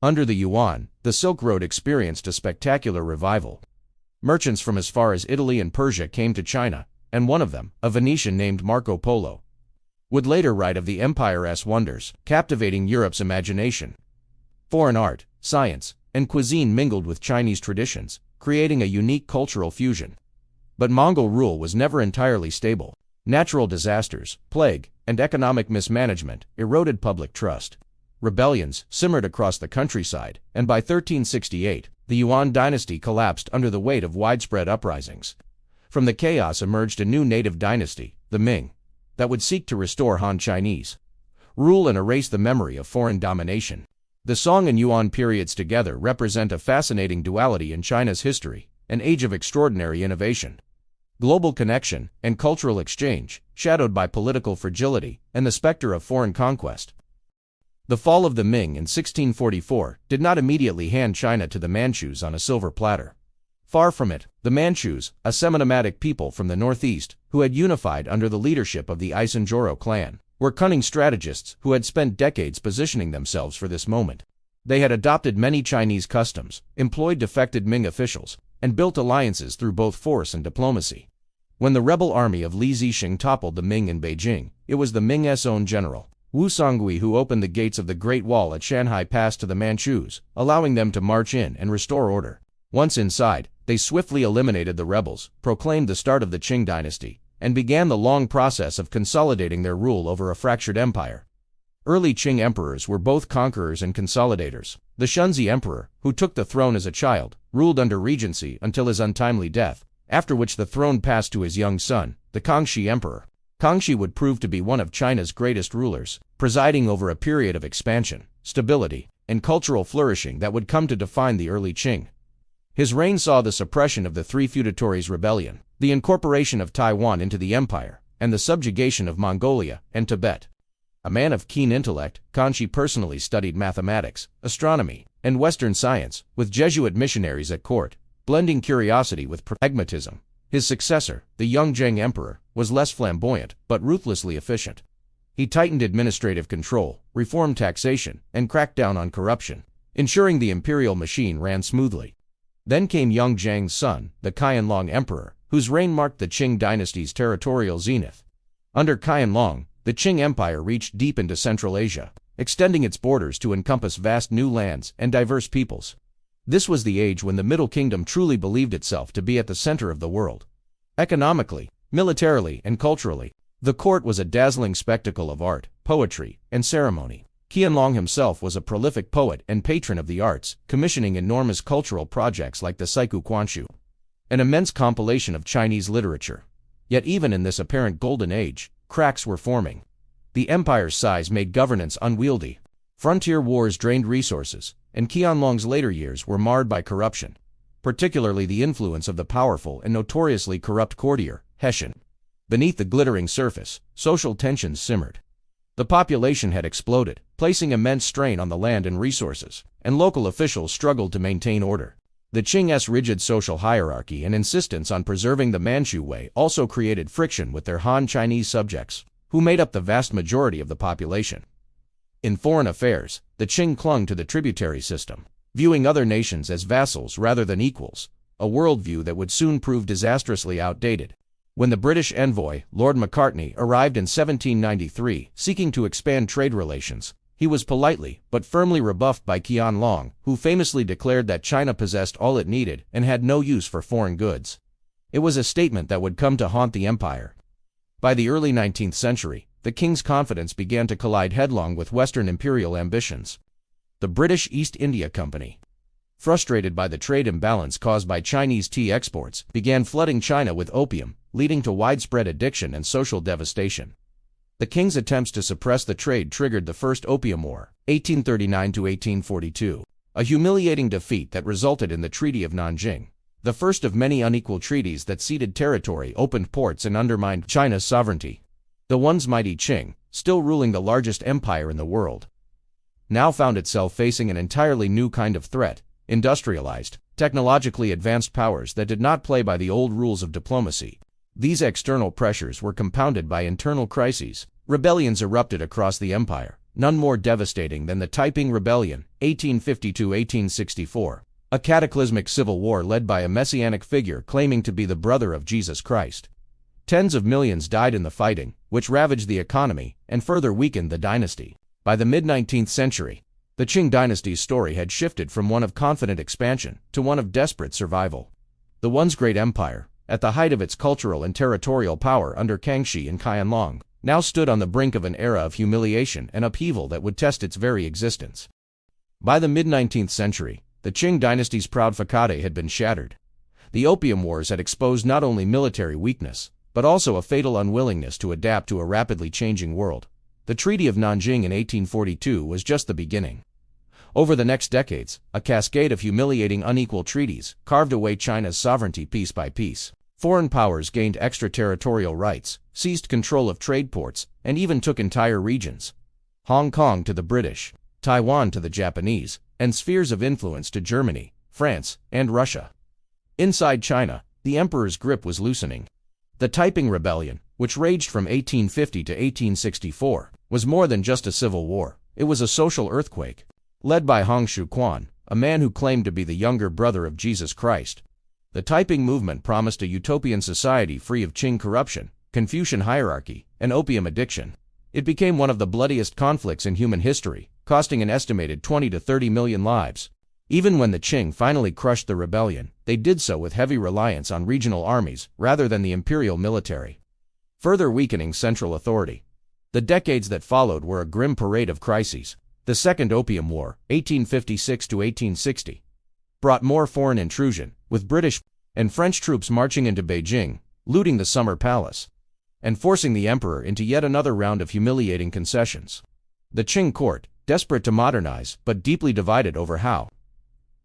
Speaker 1: Under the Yuan, the Silk Road experienced a spectacular revival. Merchants from as far as Italy and Persia came to China, and one of them, a Venetian named Marco Polo, would later write of the empire's wonders, captivating Europe's imagination. Foreign art, science, and cuisine mingled with Chinese traditions, creating a unique cultural fusion. But Mongol rule was never entirely stable. Natural disasters, plague, and economic mismanagement eroded public trust. Rebellions simmered across the countryside, and by 1368, the Yuan dynasty collapsed under the weight of widespread uprisings. From the chaos emerged a new native dynasty, the Ming, that would seek to restore Han Chinese rule and erase the memory of foreign domination. The Song and Yuan periods together represent a fascinating duality in China's history, an age of extraordinary innovation, global connection, and cultural exchange, shadowed by political fragility and the specter of foreign conquest. The fall of the Ming in 1644 did not immediately hand China to the Manchus on a silver platter. Far from it, the Manchus, a semi-nomadic people from the northeast, who had unified under the leadership of the Isenjoro clan, were cunning strategists who had spent decades positioning themselves for this moment. They had adopted many Chinese customs, employed defected Ming officials, and built alliances through both force and diplomacy. When the rebel army of Li Zixing toppled the Ming in Beijing, it was the Ming's own general, Wu Songui, who opened the gates of the Great Wall at Shanhai Pass to the Manchus, allowing them to march in and restore order. Once inside, they swiftly eliminated the rebels, proclaimed the start of the Qing dynasty, and began the long process of consolidating their rule over a fractured empire. Early Qing emperors were both conquerors and consolidators. The Shunzi emperor, who took the throne as a child, ruled under regency until his untimely death, after which the throne passed to his young son, the Kangxi emperor. Kangxi would prove to be one of China's greatest rulers, presiding over a period of expansion, stability, and cultural flourishing that would come to define the early Qing. His reign saw the suppression of the Three Feudatories Rebellion, the incorporation of Taiwan into the empire, and the subjugation of Mongolia and Tibet. A man of keen intellect, Kangxi personally studied mathematics, astronomy, and Western science, with Jesuit missionaries at court, blending curiosity with pragmatism. His successor, the young Zheng emperor, was less flamboyant, but ruthlessly efficient. He tightened administrative control, reformed taxation, and cracked down on corruption, ensuring the imperial machine ran smoothly. Then came young Zheng's son, the Qianlong emperor, whose reign marked the Qing dynasty's territorial zenith. Under Qianlong, the Qing Empire reached deep into Central Asia, extending its borders to encompass vast new lands and diverse peoples. This was the age when the Middle Kingdom truly believed itself to be at the center of the world. Economically, militarily, and culturally, the court was a dazzling spectacle of art, poetry, and ceremony. Qianlong himself was a prolific poet and patron of the arts, commissioning enormous cultural projects like the Saiku Quanshu, an immense compilation of Chinese literature. Yet even in this apparent golden age, cracks were forming. The empire's size made governance unwieldy. Frontier wars drained resources, and Qianlong's later years were marred by corruption, particularly the influence of the powerful and notoriously corrupt courtier, Hessian. Beneath the glittering surface, social tensions simmered. The population had exploded, placing immense strain on the land and resources, and local officials struggled to maintain order. The Qing's rigid social hierarchy and insistence on preserving the Manchu way also created friction with their Han Chinese subjects, who made up the vast majority of the population. In foreign affairs, the Qing clung to the tributary system, viewing other nations as vassals rather than equals, a worldview that would soon prove disastrously outdated. When the British envoy, Lord Macartney, arrived in 1793 seeking to expand trade relations, he was politely but firmly rebuffed by Qianlong, who famously declared that China possessed all it needed and had no use for foreign goods. It was a statement that would come to haunt the empire. By the early 19th century, the king's confidence began to collide headlong with Western imperial ambitions. The British East India Company, frustrated by the trade imbalance caused by Chinese tea exports, began flooding China with opium, leading to widespread addiction and social devastation. The king's attempts to suppress the trade triggered the First Opium War, 1839–1842, a humiliating defeat that resulted in the Treaty of Nanjing, the first of many unequal treaties that ceded territory, opened ports, and undermined China's sovereignty. The once mighty Qing, still ruling the largest empire in the world, now found itself facing an entirely new kind of threat: industrialized, technologically advanced powers that did not play by the old rules of diplomacy. These external pressures were compounded by internal crises. Rebellions erupted across the empire, none more devastating than the Taiping Rebellion, 1852–1864, a cataclysmic civil war led by a messianic figure claiming to be the brother of Jesus Christ. Tens of millions died in the fighting, which ravaged the economy and further weakened the dynasty. By the mid-19th century, the Qing dynasty's story had shifted from one of confident expansion to one of desperate survival. The once great empire, at the height of its cultural and territorial power under Kangxi and Qianlong, now stood on the brink of an era of humiliation and upheaval that would test its very existence. By the mid-19th century, the Qing dynasty's proud facade had been shattered. The Opium Wars had exposed not only military weakness, but also a fatal unwillingness to adapt to a rapidly changing world. The Treaty of Nanjing in 1842 was just the beginning. Over the next decades, a cascade of humiliating unequal treaties carved away China's sovereignty piece by piece. Foreign powers gained extraterritorial rights, seized control of trade ports, and even took entire regions: Hong Kong to the British, Taiwan to the Japanese, and spheres of influence to Germany, France, and Russia. Inside China, the emperor's grip was loosening. The Taiping Rebellion, which raged from 1850 to 1864, was more than just a civil war. It was a social earthquake. Led by Hong Xiuquan, a man who claimed to be the younger brother of Jesus Christ, the Taiping movement promised a utopian society free of Qing corruption, Confucian hierarchy, and opium addiction. It became one of the bloodiest conflicts in human history, costing an estimated 20 to 30 million lives. Even when the Qing finally crushed the rebellion, they did so with heavy reliance on regional armies rather than the imperial military, further weakening central authority. The decades that followed were a grim parade of crises. The Second Opium War, 1856 to 1860, brought more foreign intrusion, with British and French troops marching into Beijing, looting the Summer Palace, and forcing the emperor into yet another round of humiliating concessions. The Qing court, desperate to modernize but deeply divided over how,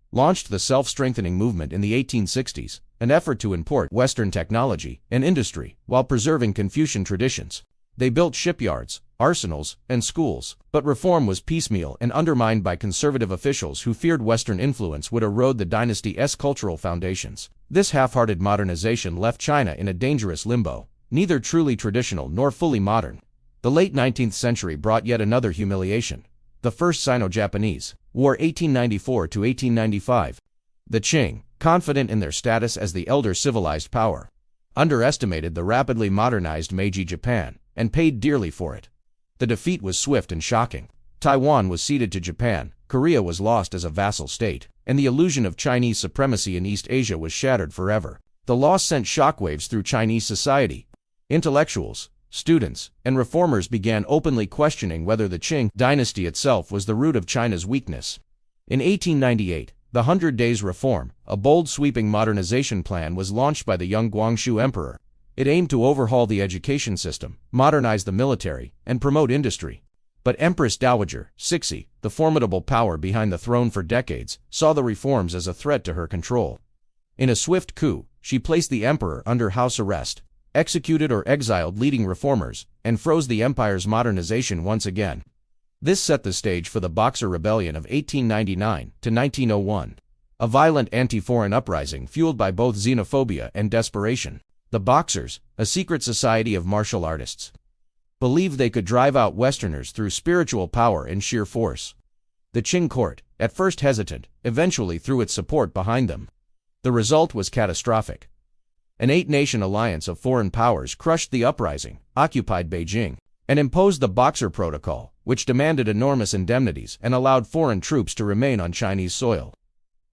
Speaker 1: launched the self-strengthening movement in the 1860s, an effort to import Western technology and industry while preserving Confucian traditions. They built shipyards, arsenals, and schools, but reform was piecemeal and undermined by conservative officials who feared Western influence would erode the dynasty's cultural foundations. This half-hearted modernization left China in a dangerous limbo, neither truly traditional nor fully modern. The late 19th century brought yet another humiliation. The First Sino-Japanese War 1894 to 1895. The Qing, confident in their status as the elder civilized power, underestimated the rapidly modernized Meiji Japan, and paid dearly for it. The defeat was swift and shocking. Taiwan was ceded to Japan, Korea was lost as a vassal state, and the illusion of Chinese supremacy in East Asia was shattered forever. The loss sent shockwaves through Chinese society. Intellectuals, students, and reformers began openly questioning whether the Qing dynasty itself was the root of China's weakness. In 1898, the 100 Days Reform, a bold sweeping modernization plan, was launched by the young Guangxu emperor. It aimed to overhaul the education system, modernize the military, and promote industry. But Empress Dowager Cixi, the formidable power behind the throne for decades, saw the reforms as a threat to her control. In a swift coup, she placed the emperor under house arrest, executed or exiled leading reformers, and froze the empire's modernization once again. This set the stage for the Boxer Rebellion of 1899 to 1901, a violent anti-foreign uprising fueled by both xenophobia and desperation. The Boxers, a secret society of martial artists, believed they could drive out Westerners through spiritual power and sheer force. The Qing court, at first hesitant, eventually threw its support behind them. The result was catastrophic. An 8-nation alliance of foreign powers crushed the uprising, occupied Beijing, and imposed the Boxer Protocol, which demanded enormous indemnities and allowed foreign troops to remain on Chinese soil.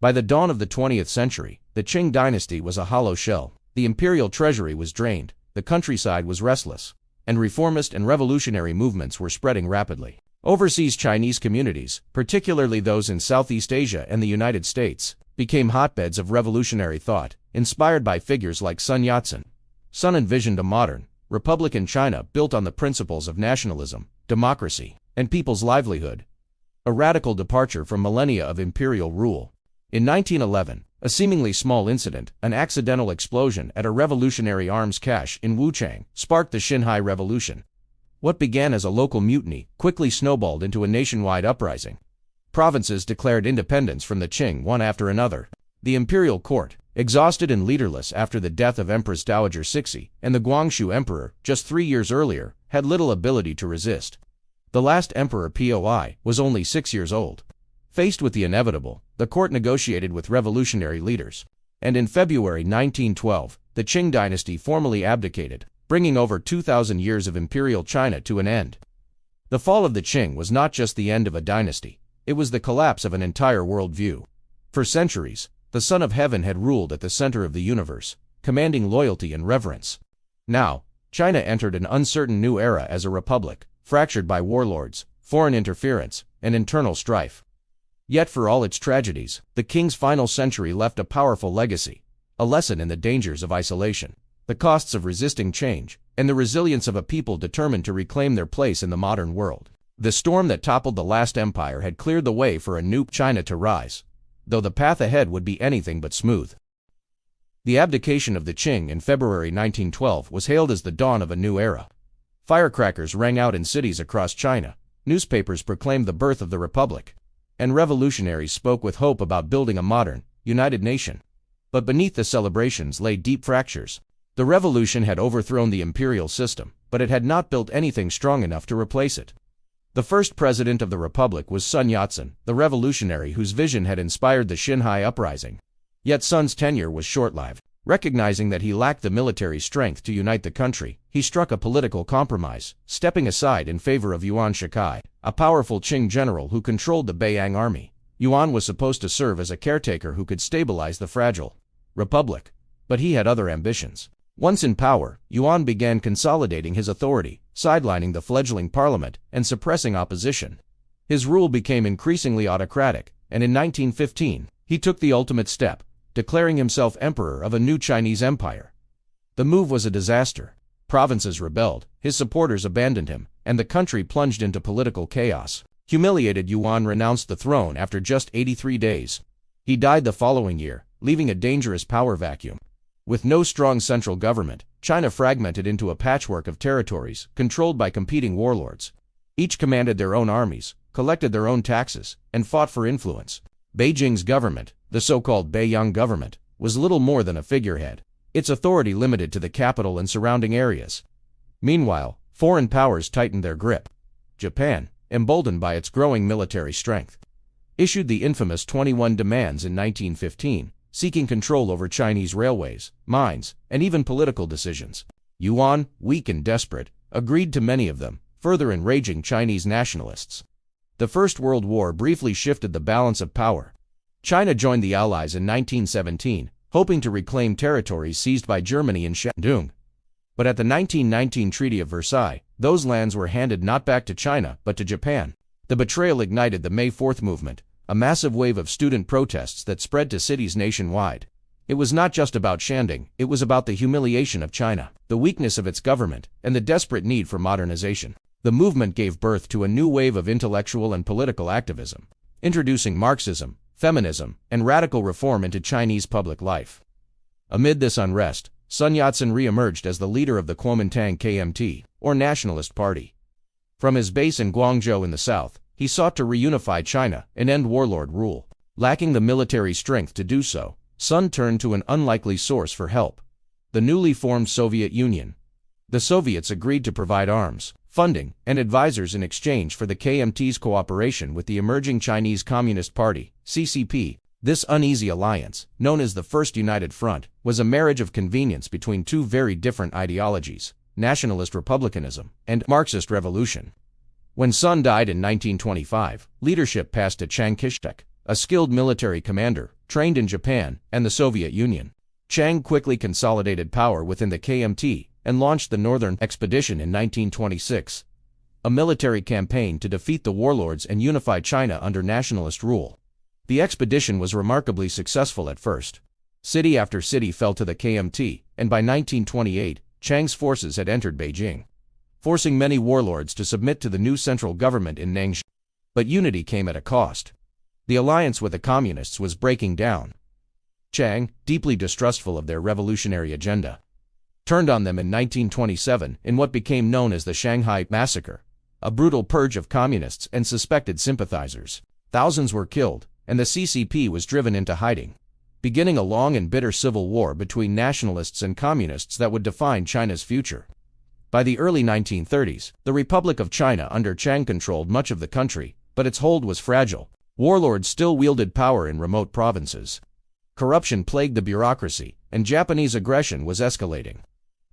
Speaker 1: By the dawn of the 20th century, the Qing dynasty was a hollow shell. The imperial treasury was drained, the countryside was restless, and reformist and revolutionary movements were spreading rapidly. Overseas Chinese communities, particularly those in Southeast Asia and the United States, became hotbeds of revolutionary thought, inspired by figures like Sun Yat-sen. Sun envisioned a modern, republican China built on the principles of nationalism, democracy, and people's livelihood, a radical departure from millennia of imperial rule. In 1911, a seemingly small incident, an accidental explosion at a revolutionary arms cache in Wuchang, sparked the Xinhai Revolution. What began as a local mutiny quickly snowballed into a nationwide uprising. Provinces declared independence from the Qing one after another. The imperial court, exhausted and leaderless after the death of Empress Dowager Cixi, and the Guangxu emperor, just 3 years earlier, had little ability to resist. The last emperor Poi was only 6 years old. Faced with the inevitable, the court negotiated with revolutionary leaders, and in February 1912, the Qing dynasty formally abdicated, bringing over 2,000 years of imperial China to an end. The fall of the Qing was not just the end of a dynasty, it was the collapse of an entire worldview. For centuries, the Son of Heaven had ruled at the center of the universe, commanding loyalty and reverence. Now, China entered an uncertain new era as a republic, fractured by warlords, foreign interference, and internal strife. Yet for all its tragedies, the king's final century left a powerful legacy, a lesson in the dangers of isolation, the costs of resisting change, and the resilience of a people determined to reclaim their place in the modern world. The storm that toppled the last empire had cleared the way for a new China to rise, though the path ahead would be anything but smooth. The abdication of the Qing in February 1912 was hailed as the dawn of a new era. Firecrackers rang out in cities across China, newspapers proclaimed the birth of the republic, and revolutionaries spoke with hope about building a modern, united nation. But beneath the celebrations lay deep fractures. The revolution had overthrown the imperial system, but it had not built anything strong enough to replace it. The first president of the republic was Sun Yat-sen, the revolutionary whose vision had inspired the Xinhai uprising. Yet Sun's tenure was short-lived. Recognizing that he lacked the military strength to unite the country, he struck a political compromise, stepping aside in favor of Yuan Shikai, a powerful Qing general who controlled the Beiyang army. Yuan was supposed to serve as a caretaker who could stabilize the fragile republic, but he had other ambitions. Once in power, Yuan began consolidating his authority, sidelining the fledgling parliament, and suppressing opposition. His rule became increasingly autocratic, and in 1915, he took the ultimate step, declaring himself emperor of a new Chinese empire. The move was a disaster. Provinces rebelled, his supporters abandoned him, and the country plunged into political chaos. Humiliated, Yuan renounced the throne after just 83 days. He died the following year, leaving a dangerous power vacuum. With no strong central government, China fragmented into a patchwork of territories controlled by competing warlords. Each commanded their own armies, collected their own taxes, and fought for influence. Beijing's government, the so-called Beiyang government, was little more than a figurehead, its authority limited to the capital and surrounding areas. Meanwhile, foreign powers tightened their grip. Japan, emboldened by its growing military strength, issued the infamous 21 Demands in 1915, seeking control over Chinese railways, mines, and even political decisions. Yuan, weak and desperate, agreed to many of them, further enraging Chinese nationalists. The First World War briefly shifted the balance of power. China joined the Allies in 1917, hoping to reclaim territories seized by Germany in Shandong. But at the 1919 Treaty of Versailles, those lands were handed not back to China, but to Japan. The betrayal ignited the May 4th movement, a massive wave of student protests that spread to cities nationwide. It was not just about Shandong, it was about the humiliation of China, the weakness of its government, and the desperate need for modernization. The movement gave birth to a new wave of intellectual and political activism, introducing Marxism, feminism, and radical reform into Chinese public life. Amid this unrest, Sun Yat-sen re-emerged as the leader of the Kuomintang KMT, or Nationalist Party. From his base in Guangzhou in the south, he sought to reunify China and end warlord rule. Lacking the military strength to do so, Sun turned to an unlikely source for help: the newly formed Soviet Union. The Soviets agreed to provide arms, funding, and advisors in exchange for the KMT's cooperation with the emerging Chinese Communist Party, CCP. This uneasy alliance, known as the First United Front, was a marriage of convenience between two very different ideologies: nationalist republicanism and Marxist revolution. When Sun died in 1925, leadership passed to Chiang Kai-shek, a skilled military commander, trained in Japan and the Soviet Union. Chiang quickly consolidated power within the KMT and launched the Northern Expedition in 1926, a military campaign to defeat the warlords and unify China under nationalist rule. The expedition was remarkably successful at first. City after city fell to the KMT, and by 1928, Chiang's forces had entered Beijing, forcing many warlords to submit to the new central government in Nanjing. But unity came at a cost. The alliance with the communists was breaking down. Chiang, deeply distrustful of their revolutionary agenda, turned on them in 1927 in what became known as the Shanghai Massacre, a brutal purge of communists and suspected sympathizers. Thousands were killed, and the CCP was driven into hiding, beginning a long and bitter civil war between nationalists and communists that would define China's future. By the early 1930s, the Republic of China under Chiang controlled much of the country, but its hold was fragile. Warlords still wielded power in remote provinces. Corruption plagued the bureaucracy, and Japanese aggression was escalating.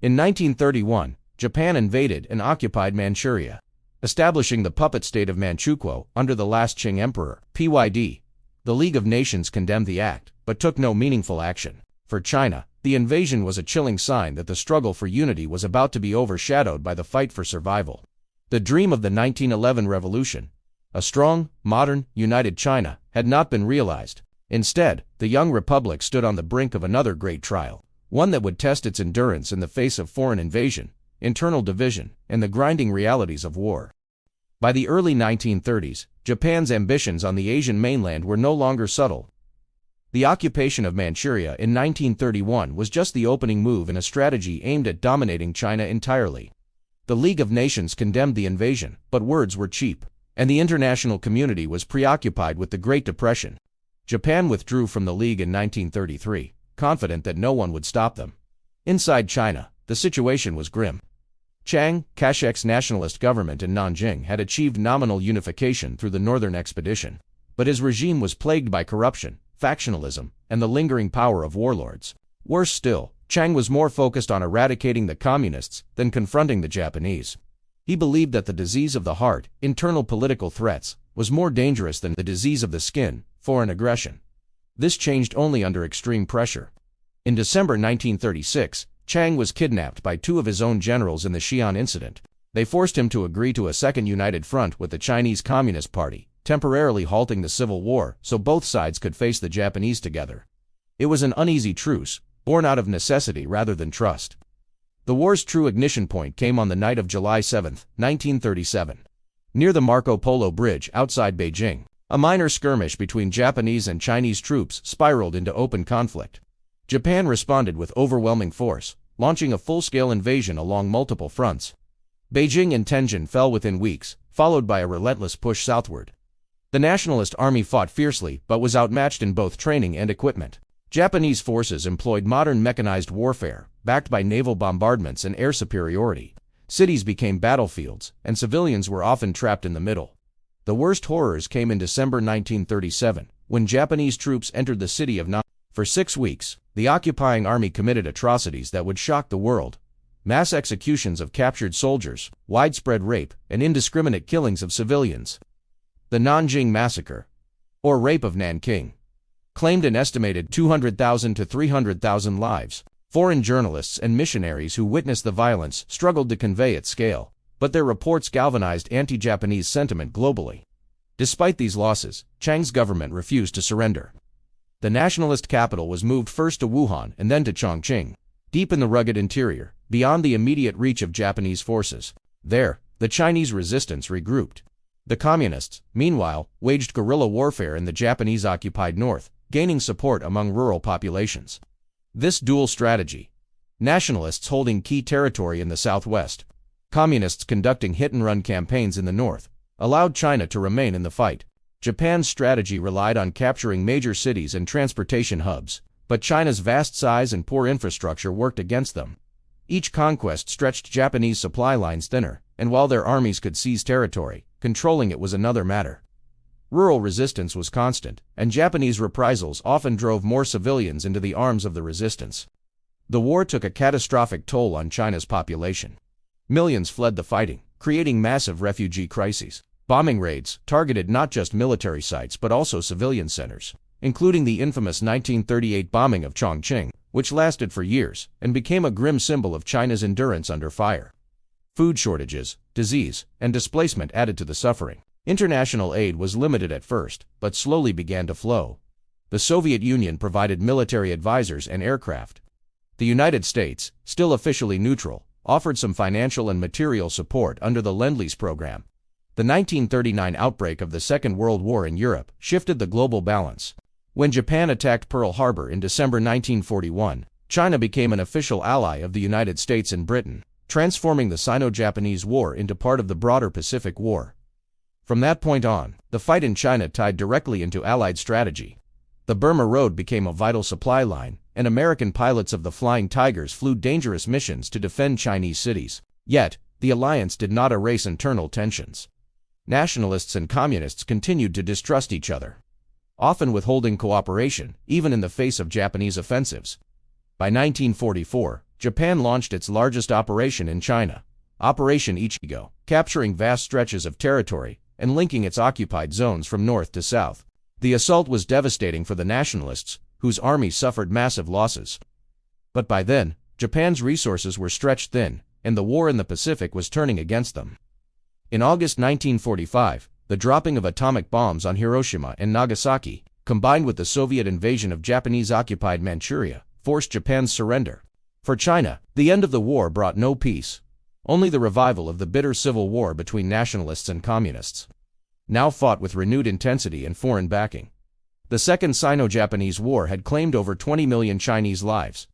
Speaker 1: In 1931, Japan invaded and occupied Manchuria, establishing the puppet state of Manchukuo under the last Qing emperor, PYD. The League of Nations condemned the act, but took no meaningful action. For China, the invasion was a chilling sign that the struggle for unity was about to be overshadowed by the fight for survival. The dream of the 1911 revolution, a strong, modern, united China, had not been realized. Instead, the young republic stood on the brink of another great trial, one that would test its endurance in the face of foreign invasion, internal division, and the grinding realities of war. By the early 1930s, Japan's ambitions on the Asian mainland were no longer subtle. The occupation of Manchuria in 1931 was just the opening move in a strategy aimed at dominating China entirely. The League of Nations condemned the invasion, but words were cheap, and the international community was preoccupied with the Great Depression. Japan withdrew from the League in 1933, confident that no one would stop them. Inside China, the situation was grim. Chiang Kai-shek's nationalist government in Nanjing had achieved nominal unification through the Northern Expedition, but his regime was plagued by corruption, factionalism, and the lingering power of warlords. Worse still, Chiang was more focused on eradicating the communists than confronting the Japanese. He believed that the disease of the heart, internal political threats, was more dangerous than the disease of the skin, foreign aggression. This changed only under extreme pressure. In December 1936, Chiang was kidnapped by two of his own generals in the Xi'an incident. They forced him to agree to a second united front with the Chinese Communist Party, temporarily halting the civil war so both sides could face the Japanese together. It was an uneasy truce, born out of necessity rather than trust. The war's true ignition point came on the night of July 7, 1937. Near the Marco Polo Bridge outside Beijing, a minor skirmish between Japanese and Chinese troops spiraled into open conflict. Japan responded with overwhelming force, launching a full-scale invasion along multiple fronts. Beijing and Tianjin fell within weeks, followed by a relentless push southward. The Nationalist Army fought fiercely but was outmatched in both training and equipment. Japanese forces employed modern mechanized warfare, backed by naval bombardments and air superiority. Cities became battlefields, and civilians were often trapped in the middle. The worst horrors came in December 1937, when Japanese troops entered the city of Nanjing. For 6 weeks, the occupying army committed atrocities that would shock the world. Mass executions of captured soldiers, widespread rape, and indiscriminate killings of civilians. The Nanjing Massacre, or Rape of Nanking, claimed an estimated 200,000 to 300,000 lives. Foreign journalists and missionaries who witnessed the violence struggled to convey its scale, but their reports galvanized anti-Japanese sentiment globally. Despite these losses, Chiang's government refused to surrender. The nationalist capital was moved first to Wuhan and then to Chongqing, deep in the rugged interior, beyond the immediate reach of Japanese forces. There, the Chinese resistance regrouped. The communists, meanwhile, waged guerrilla warfare in the Japanese-occupied north, gaining support among rural populations. This dual strategy, nationalists holding key territory in the southwest, communists conducting hit-and-run campaigns in the north, allowed China to remain in the fight. Japan's strategy relied on capturing major cities and transportation hubs, but China's vast size and poor infrastructure worked against them. Each conquest stretched Japanese supply lines thinner, and while their armies could seize territory, controlling it was another matter. Rural resistance was constant, and Japanese reprisals often drove more civilians into the arms of the resistance. The war took a catastrophic toll on China's population. Millions fled the fighting, creating massive refugee crises. Bombing raids targeted not just military sites but also civilian centers, including the infamous 1938 bombing of Chongqing, which lasted for years and became a grim symbol of China's endurance under fire. Food shortages, disease, and displacement added to the suffering. International aid was limited at first, but slowly began to flow. The Soviet Union provided military advisors and aircraft. The United States, still officially neutral, offered some financial and material support under the Lend-Lease program. The 1939 outbreak of the Second World War in Europe shifted the global balance. When Japan attacked Pearl Harbor in December 1941, China became an official ally of the United States and Britain, transforming the Sino-Japanese War into part of the broader Pacific War. From that point on, the fight in China tied directly into Allied strategy. The Burma Road became a vital supply line, and American pilots of the Flying Tigers flew dangerous missions to defend Chinese cities. Yet, the alliance did not erase internal tensions. Nationalists and communists continued to distrust each other, often withholding cooperation, even in the face of Japanese offensives. By 1944, Japan launched its largest operation in China, Operation Ichigo, capturing vast stretches of territory and linking its occupied zones from north to south. The assault was devastating for the nationalists, whose army suffered massive losses. But by then, Japan's resources were stretched thin, and the war in the Pacific was turning against them. In August 1945, the dropping of atomic bombs on Hiroshima and Nagasaki, combined with the Soviet invasion of Japanese-occupied Manchuria, forced Japan's surrender. For China, the end of the war brought no peace, only the revival of the bitter civil war between nationalists and communists, now fought with renewed intensity and foreign backing. The Second Sino-Japanese War had claimed over 20 million Chinese lives.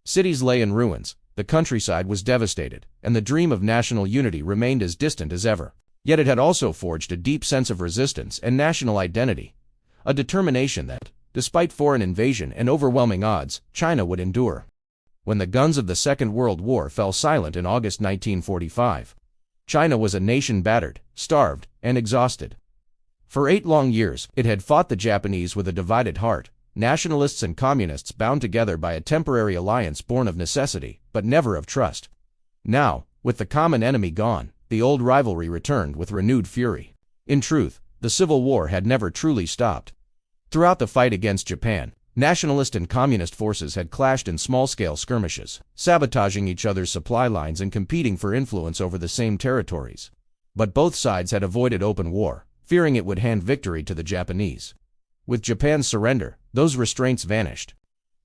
Speaker 1: Cities lay in ruins, the countryside was devastated, and the dream of national unity remained as distant as ever. Yet it had also forged a deep sense of resistance and national identity, a determination that, despite foreign invasion and overwhelming odds, China would endure. When the guns of the Second World War fell silent in August 1945, China was a nation battered, starved, and exhausted. For 8 long years, it had fought the Japanese with a divided heart, nationalists and communists bound together by a temporary alliance born of necessity, but never of trust. Now, with the common enemy gone, the old rivalry returned with renewed fury. In truth, the Civil War had never truly stopped. Throughout the fight against Japan, nationalist and communist forces had clashed in small-scale skirmishes, sabotaging each other's supply lines and competing for influence over the same territories. But both sides had avoided open war, fearing it would hand victory to the Japanese. With Japan's surrender, those restraints vanished.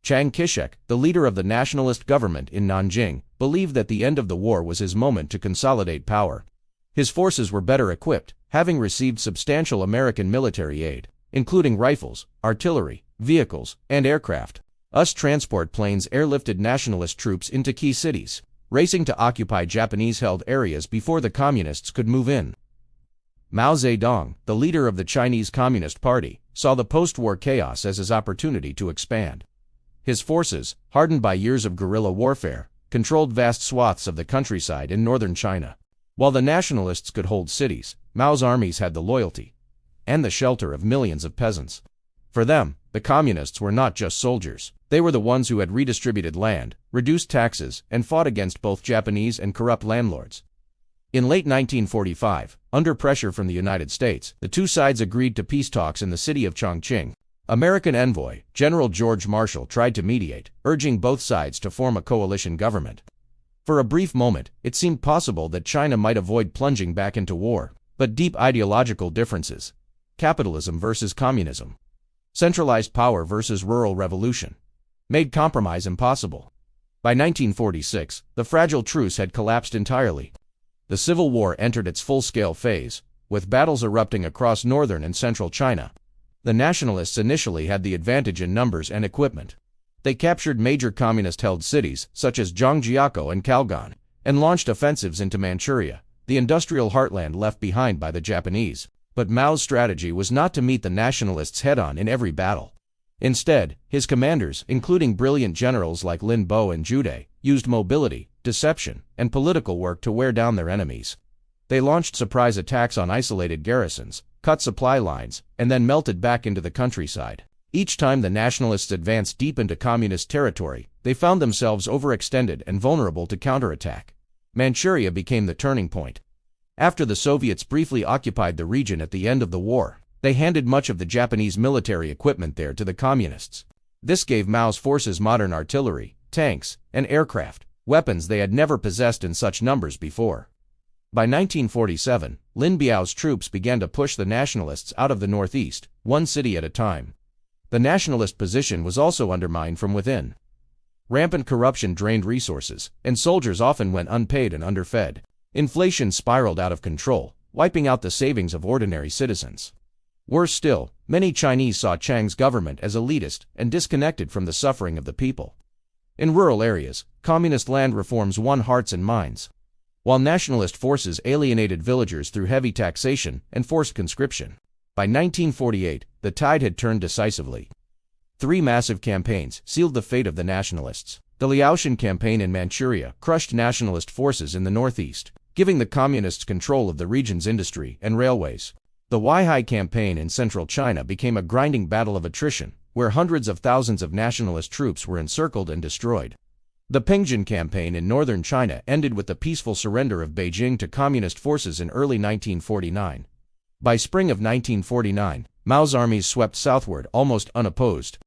Speaker 1: Chiang Kai-shek, the leader of the nationalist government in Nanjing, believed that the end of the war was his moment to consolidate power. His forces were better equipped, having received substantial American military aid, including rifles, artillery, vehicles, and aircraft. Transport planes airlifted nationalist troops into key cities, racing to occupy Japanese-held areas before the communists could move in. Mao Zedong, the leader of the Chinese Communist Party, saw the post-war chaos as his opportunity to expand. His forces, hardened by years of guerrilla warfare, controlled vast swaths of the countryside in northern China. While the nationalists could hold cities, Mao's armies had the loyalty and the shelter of millions of peasants. For them, the communists were not just soldiers. They were the ones who had redistributed land, reduced taxes, and fought against both Japanese and corrupt landlords. In late 1945, under pressure from the United States, the two sides agreed to peace talks in the city of Chongqing. American envoy, General George Marshall, tried to mediate, urging both sides to form a coalition government. For a brief moment, it seemed possible that China might avoid plunging back into war, but deep ideological differences, capitalism versus communism, centralized power versus rural revolution, made compromise impossible. By 1946, the fragile truce had collapsed entirely. The Civil War entered its full-scale phase, with battles erupting across northern and central China. The nationalists initially had the advantage in numbers and equipment. They captured major communist-held cities, such as Zhangjiakou and Kalgan, and launched offensives into Manchuria, the industrial heartland left behind by the Japanese. But Mao's strategy was not to meet the nationalists head-on in every battle. Instead, his commanders, including brilliant generals like Lin Bo and Zhu De, used mobility, deception, and political work to wear down their enemies. They launched surprise attacks on isolated garrisons, cut supply lines, and then melted back into the countryside. Each time the nationalists advanced deep into communist territory, they found themselves overextended and vulnerable to counterattack. Manchuria became the turning point. After the Soviets briefly occupied the region at the end of the war, they handed much of the Japanese military equipment there to the communists. This gave Mao's forces modern artillery, tanks, and aircraft, weapons they had never possessed in such numbers before. By 1947, Lin Biao's troops began to push the nationalists out of the northeast, one city at a time. The nationalist position was also undermined from within. Rampant corruption drained resources, and soldiers often went unpaid and underfed. Inflation spiraled out of control, wiping out the savings of ordinary citizens. Worse still, many Chinese saw Chiang's government as elitist and disconnected from the suffering of the people. In rural areas, communist land reforms won hearts and minds, while nationalist forces alienated villagers through heavy taxation and forced conscription. By 1948, the tide had turned decisively. 3 massive campaigns sealed the fate of the nationalists. The Liaoshan campaign in Manchuria crushed nationalist forces in the northeast, giving the communists control of the region's industry and railways. The Weihai campaign in central China became a grinding battle of attrition, where hundreds of thousands of nationalist troops were encircled and destroyed. The Pingjin campaign in northern China ended with the peaceful surrender of Beijing to communist forces in early 1949. By spring of 1949, Mao's armies swept southward almost unopposed.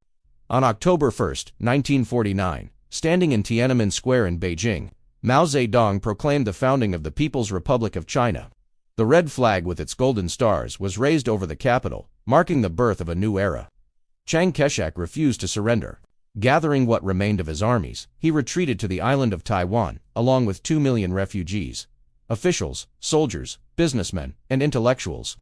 Speaker 1: On October 1, 1949, standing in Tiananmen Square in Beijing, Mao Zedong proclaimed the founding of the People's Republic of China. The red flag with its golden stars was raised over the capital, marking the birth of a new era. Chiang Kai-shek refused to surrender. Gathering what remained of his armies, he retreated to the island of Taiwan, along with 2 million refugees, officials, soldiers, businessmen, and intellectuals.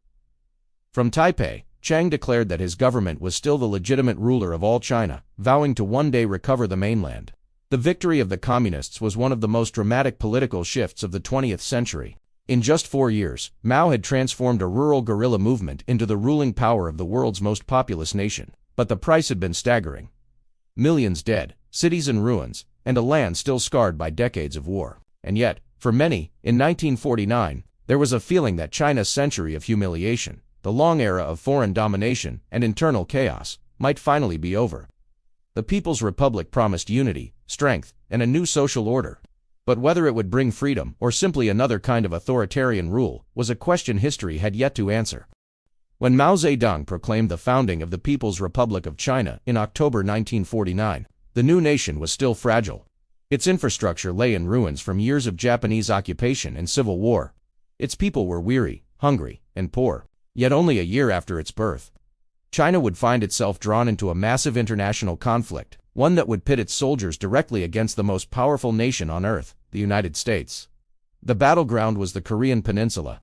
Speaker 1: From Taipei, Chiang declared that his government was still the legitimate ruler of all China, vowing to one day recover the mainland. The victory of the communists was one of the most dramatic political shifts of the 20th century. In just 4 years, Mao had transformed a rural guerrilla movement into the ruling power of the world's most populous nation. but the price had been staggering. Millions dead, cities in ruins, and a land still scarred by decades of war. And yet, for many, in 1949, there was a feeling that China's century of humiliation, the long era of foreign domination and internal chaos, might finally be over. The People's Republic promised unity, strength, and a new social order. But whether it would bring freedom or simply another kind of authoritarian rule was a question history had yet to answer. When Mao Zedong proclaimed the founding of the People's Republic of China in October 1949, the new nation was still fragile. Its infrastructure lay in ruins from years of Japanese occupation and civil war. Its people were weary, hungry, and poor. Yet only a year after its birth, China would find itself drawn into a massive international conflict, one that would pit its soldiers directly against the most powerful nation on earth, the United States. The battleground was the Korean Peninsula.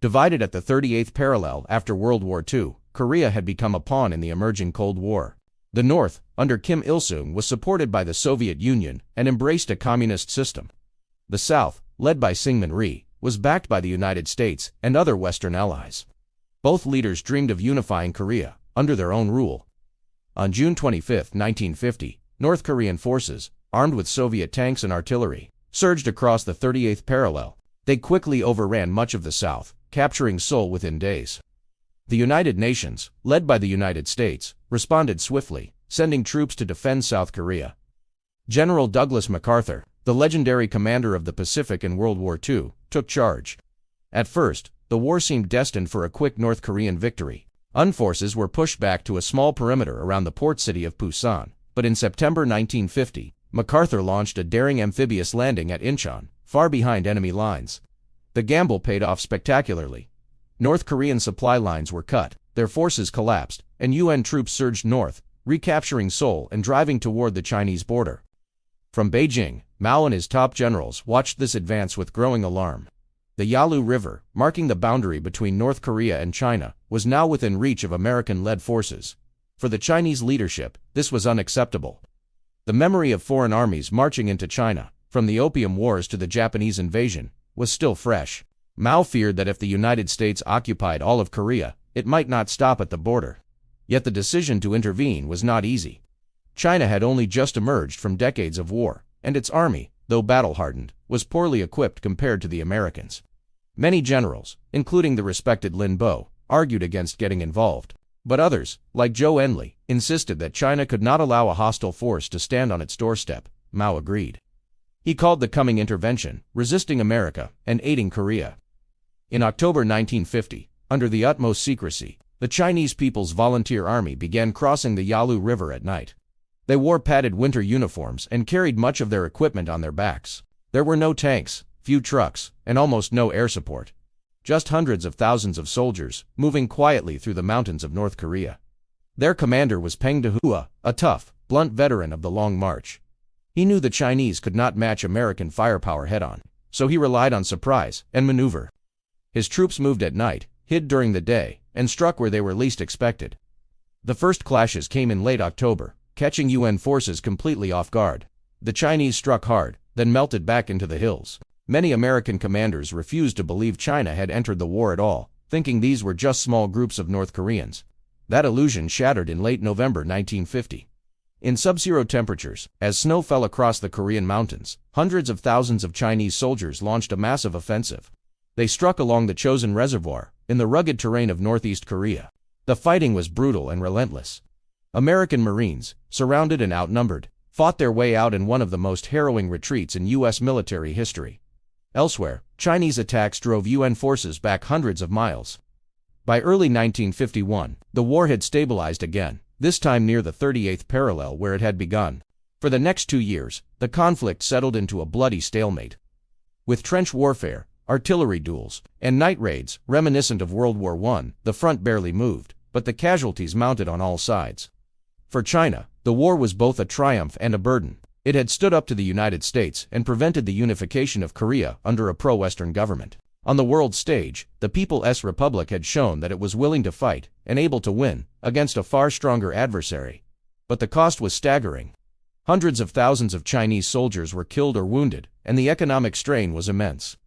Speaker 1: Divided at the 38th parallel after World War II, Korea had become a pawn in the emerging Cold War. The North, under Kim Il-sung, was supported by the Soviet Union and embraced a communist system. The South, led by Syngman Rhee, was backed by the United States and other Western allies. Both leaders dreamed of unifying Korea under their own rule. On June 25, 1950, North Korean forces, armed with Soviet tanks and artillery, surged across the 38th parallel. They quickly overran much of the South, capturing Seoul within days. The United Nations, led by the United States, responded swiftly, sending troops to defend South Korea. General Douglas MacArthur, the legendary commander of the Pacific in World War II, took charge. At first, the war seemed destined for a quick North Korean victory. UN forces were pushed back to a small perimeter around the port city of Pusan, but in September 1950, MacArthur launched a daring amphibious landing at Incheon, far behind enemy lines. The gamble paid off spectacularly. North Korean supply lines were cut, their forces collapsed, and UN troops surged north, recapturing Seoul and driving toward the Chinese border. From Beijing, Mao and his top generals watched this advance with growing alarm. The Yalu River, marking the boundary between North Korea and China, was now within reach of American-led forces. For the Chinese leadership, this was unacceptable. The memory of foreign armies marching into China, from the Opium Wars to the Japanese invasion, was still fresh. Mao feared that if the United States occupied all of Korea, it might not stop at the border. Yet the decision to intervene was not easy. China had only just emerged from decades of war, and its army, though battle-hardened, was poorly equipped compared to the Americans. Many generals, including the respected Lin Bo, argued against getting involved. But others, like Zhou Enlai, insisted that China could not allow a hostile force to stand on its doorstep. Mao agreed. He called the coming intervention, resisting America and aiding Korea. In October 1950, under the utmost secrecy, the Chinese People's Volunteer Army began crossing the Yalu River at night. They wore padded winter uniforms and carried much of their equipment on their backs. There were no tanks, few trucks, and almost no air support. Just hundreds of thousands of soldiers, moving quietly through the mountains of North Korea. Their commander was Peng Dehua, a tough, blunt veteran of the Long March. He knew the Chinese could not match American firepower head-on, so he relied on surprise and maneuver. His troops moved at night, hid during the day, and struck where they were least expected. The first clashes came in late October, catching UN forces completely off guard. The Chinese struck hard, then melted back into the hills. Many American commanders refused to believe China had entered the war at all, thinking these were just small groups of North Koreans. That illusion shattered in late November 1950. In sub-zero temperatures, as snow fell across the Korean mountains, hundreds of thousands of Chinese soldiers launched a massive offensive. They struck along the Chosin Reservoir, in the rugged terrain of northeast Korea. The fighting was brutal and relentless. American Marines, surrounded and outnumbered, fought their way out in one of the most harrowing retreats in U.S. military history. Elsewhere, Chinese attacks drove UN forces back hundreds of miles. By early 1951, the war had stabilized again, this time near the 38th parallel where it had begun. For the next 2 years, the conflict settled into a bloody stalemate. With trench warfare, artillery duels, and night raids reminiscent of World War I, the front barely moved, but the casualties mounted on all sides. For China, the war was both a triumph and a burden. It had stood up to the United States and prevented the unification of Korea under a pro-Western government. On the world stage, the People's Republic had shown that it was willing to fight, and able to win, against a far stronger adversary. But the cost was staggering. Hundreds of thousands of Chinese soldiers were killed or wounded, and the economic strain was immense.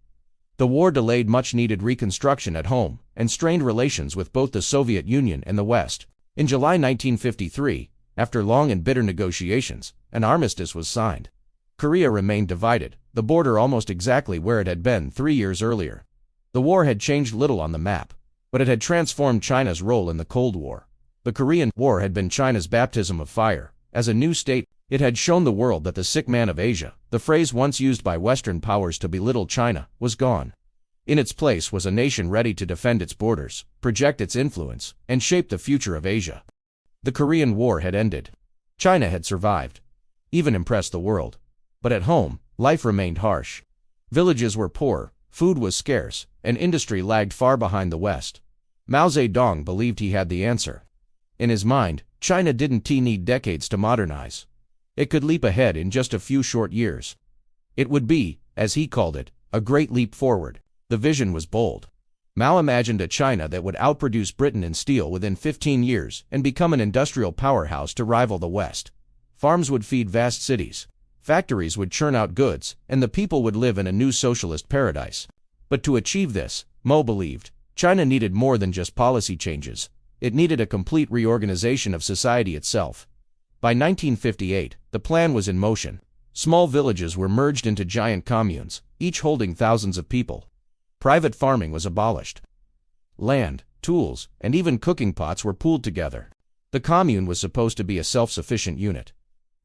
Speaker 1: The war delayed much-needed reconstruction at home, and strained relations with both the Soviet Union and the West. In July 1953, after long and bitter negotiations, an armistice was signed. Korea remained divided, the border almost exactly where it had been 3 years earlier. The war had changed little on the map, but it had transformed China's role in the Cold War. The Korean War had been China's baptism of fire. As a new state, it had shown the world that the sick man of Asia, the phrase once used by Western powers to belittle China, was gone. In its place was a nation ready to defend its borders, project its influence, and shape the future of Asia. The Korean War had ended. China had survived, even impressed the world. But at home, life remained harsh. Villages were poor, food was scarce, and industry lagged far behind the West. Mao Zedong believed he had the answer. In his mind, China didn't need decades to modernize. It could leap ahead in just a few short years. It would be, as he called it, a great leap forward. The vision was bold. Mao imagined a China that would outproduce Britain in steel within 15 years and become an industrial powerhouse to rival the West. Farms would feed vast cities. Factories would churn out goods, and the people would live in a new socialist paradise. But to achieve this, Mao believed, China needed more than just policy changes. It needed a complete reorganization of society itself. By 1958, the plan was in motion. Small villages were merged into giant communes, each holding thousands of people. Private farming was abolished. Land, tools, and even cooking pots were pooled together. The commune was supposed to be a self-sufficient unit.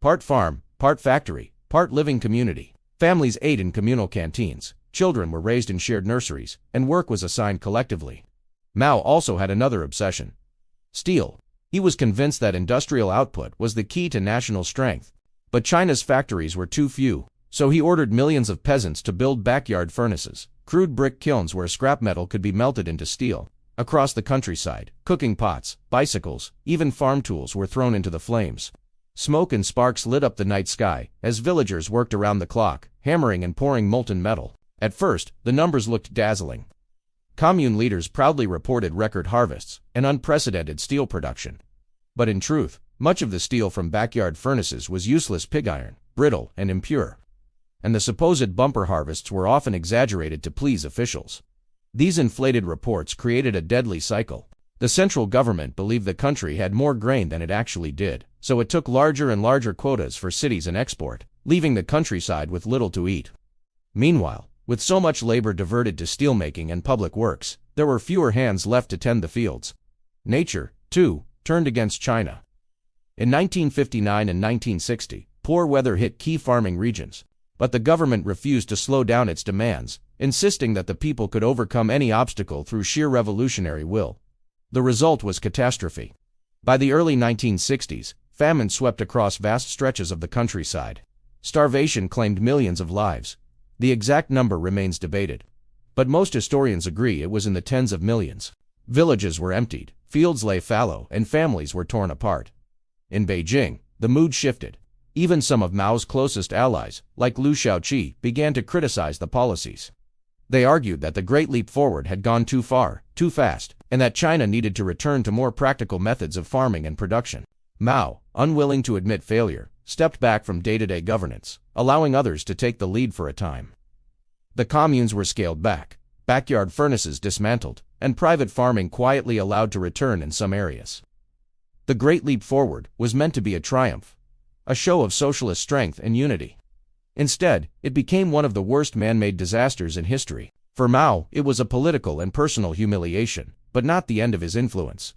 Speaker 1: Part farm, part factory, part living community. Families ate in communal canteens, children were raised in shared nurseries, and work was assigned collectively. Mao also had another obsession: steel. He was convinced that industrial output was the key to national strength. But China's factories were too few, so he ordered millions of peasants to build backyard furnaces, crude brick kilns where scrap metal could be melted into steel. Across the countryside, cooking pots, bicycles, even farm tools were thrown into the flames. Smoke and sparks lit up the night sky as villagers worked around the clock, hammering and pouring molten metal. At first, the numbers looked dazzling. Commune leaders proudly reported record harvests and unprecedented steel production. But in truth, much of the steel from backyard furnaces was useless pig iron, brittle and impure. And the supposed bumper harvests were often exaggerated to please officials. These inflated reports created a deadly cycle. The central government believed the country had more grain than it actually did, so it took larger and larger quotas for cities and export, leaving the countryside with little to eat. Meanwhile, with so much labor diverted to steelmaking and public works, there were fewer hands left to tend the fields. Nature, too, turned against China. In 1959 and 1960, poor weather hit key farming regions, but the government refused to slow down its demands, insisting that the people could overcome any obstacle through sheer revolutionary will. The result was catastrophe. By the early 1960s, famine swept across vast stretches of the countryside. Starvation claimed millions of lives. The exact number remains debated, but most historians agree it was in the tens of millions. Villages were emptied, fields lay fallow, and families were torn apart. In Beijing, the mood shifted. Even some of Mao's closest allies, like Liu Shaoqi, began to criticize the policies. They argued that the Great Leap Forward had gone too far, too fast, and that China needed to return to more practical methods of farming and production. Mao, unwilling to admit failure, stepped back from day-to-day governance, allowing others to take the lead for a time. The communes were scaled back, backyard furnaces dismantled, and private farming quietly allowed to return in some areas. The Great Leap Forward was meant to be a triumph, a show of socialist strength and unity. Instead, it became one of the worst man-made disasters in history. For Mao, it was a political and personal humiliation, but not the end of his influence.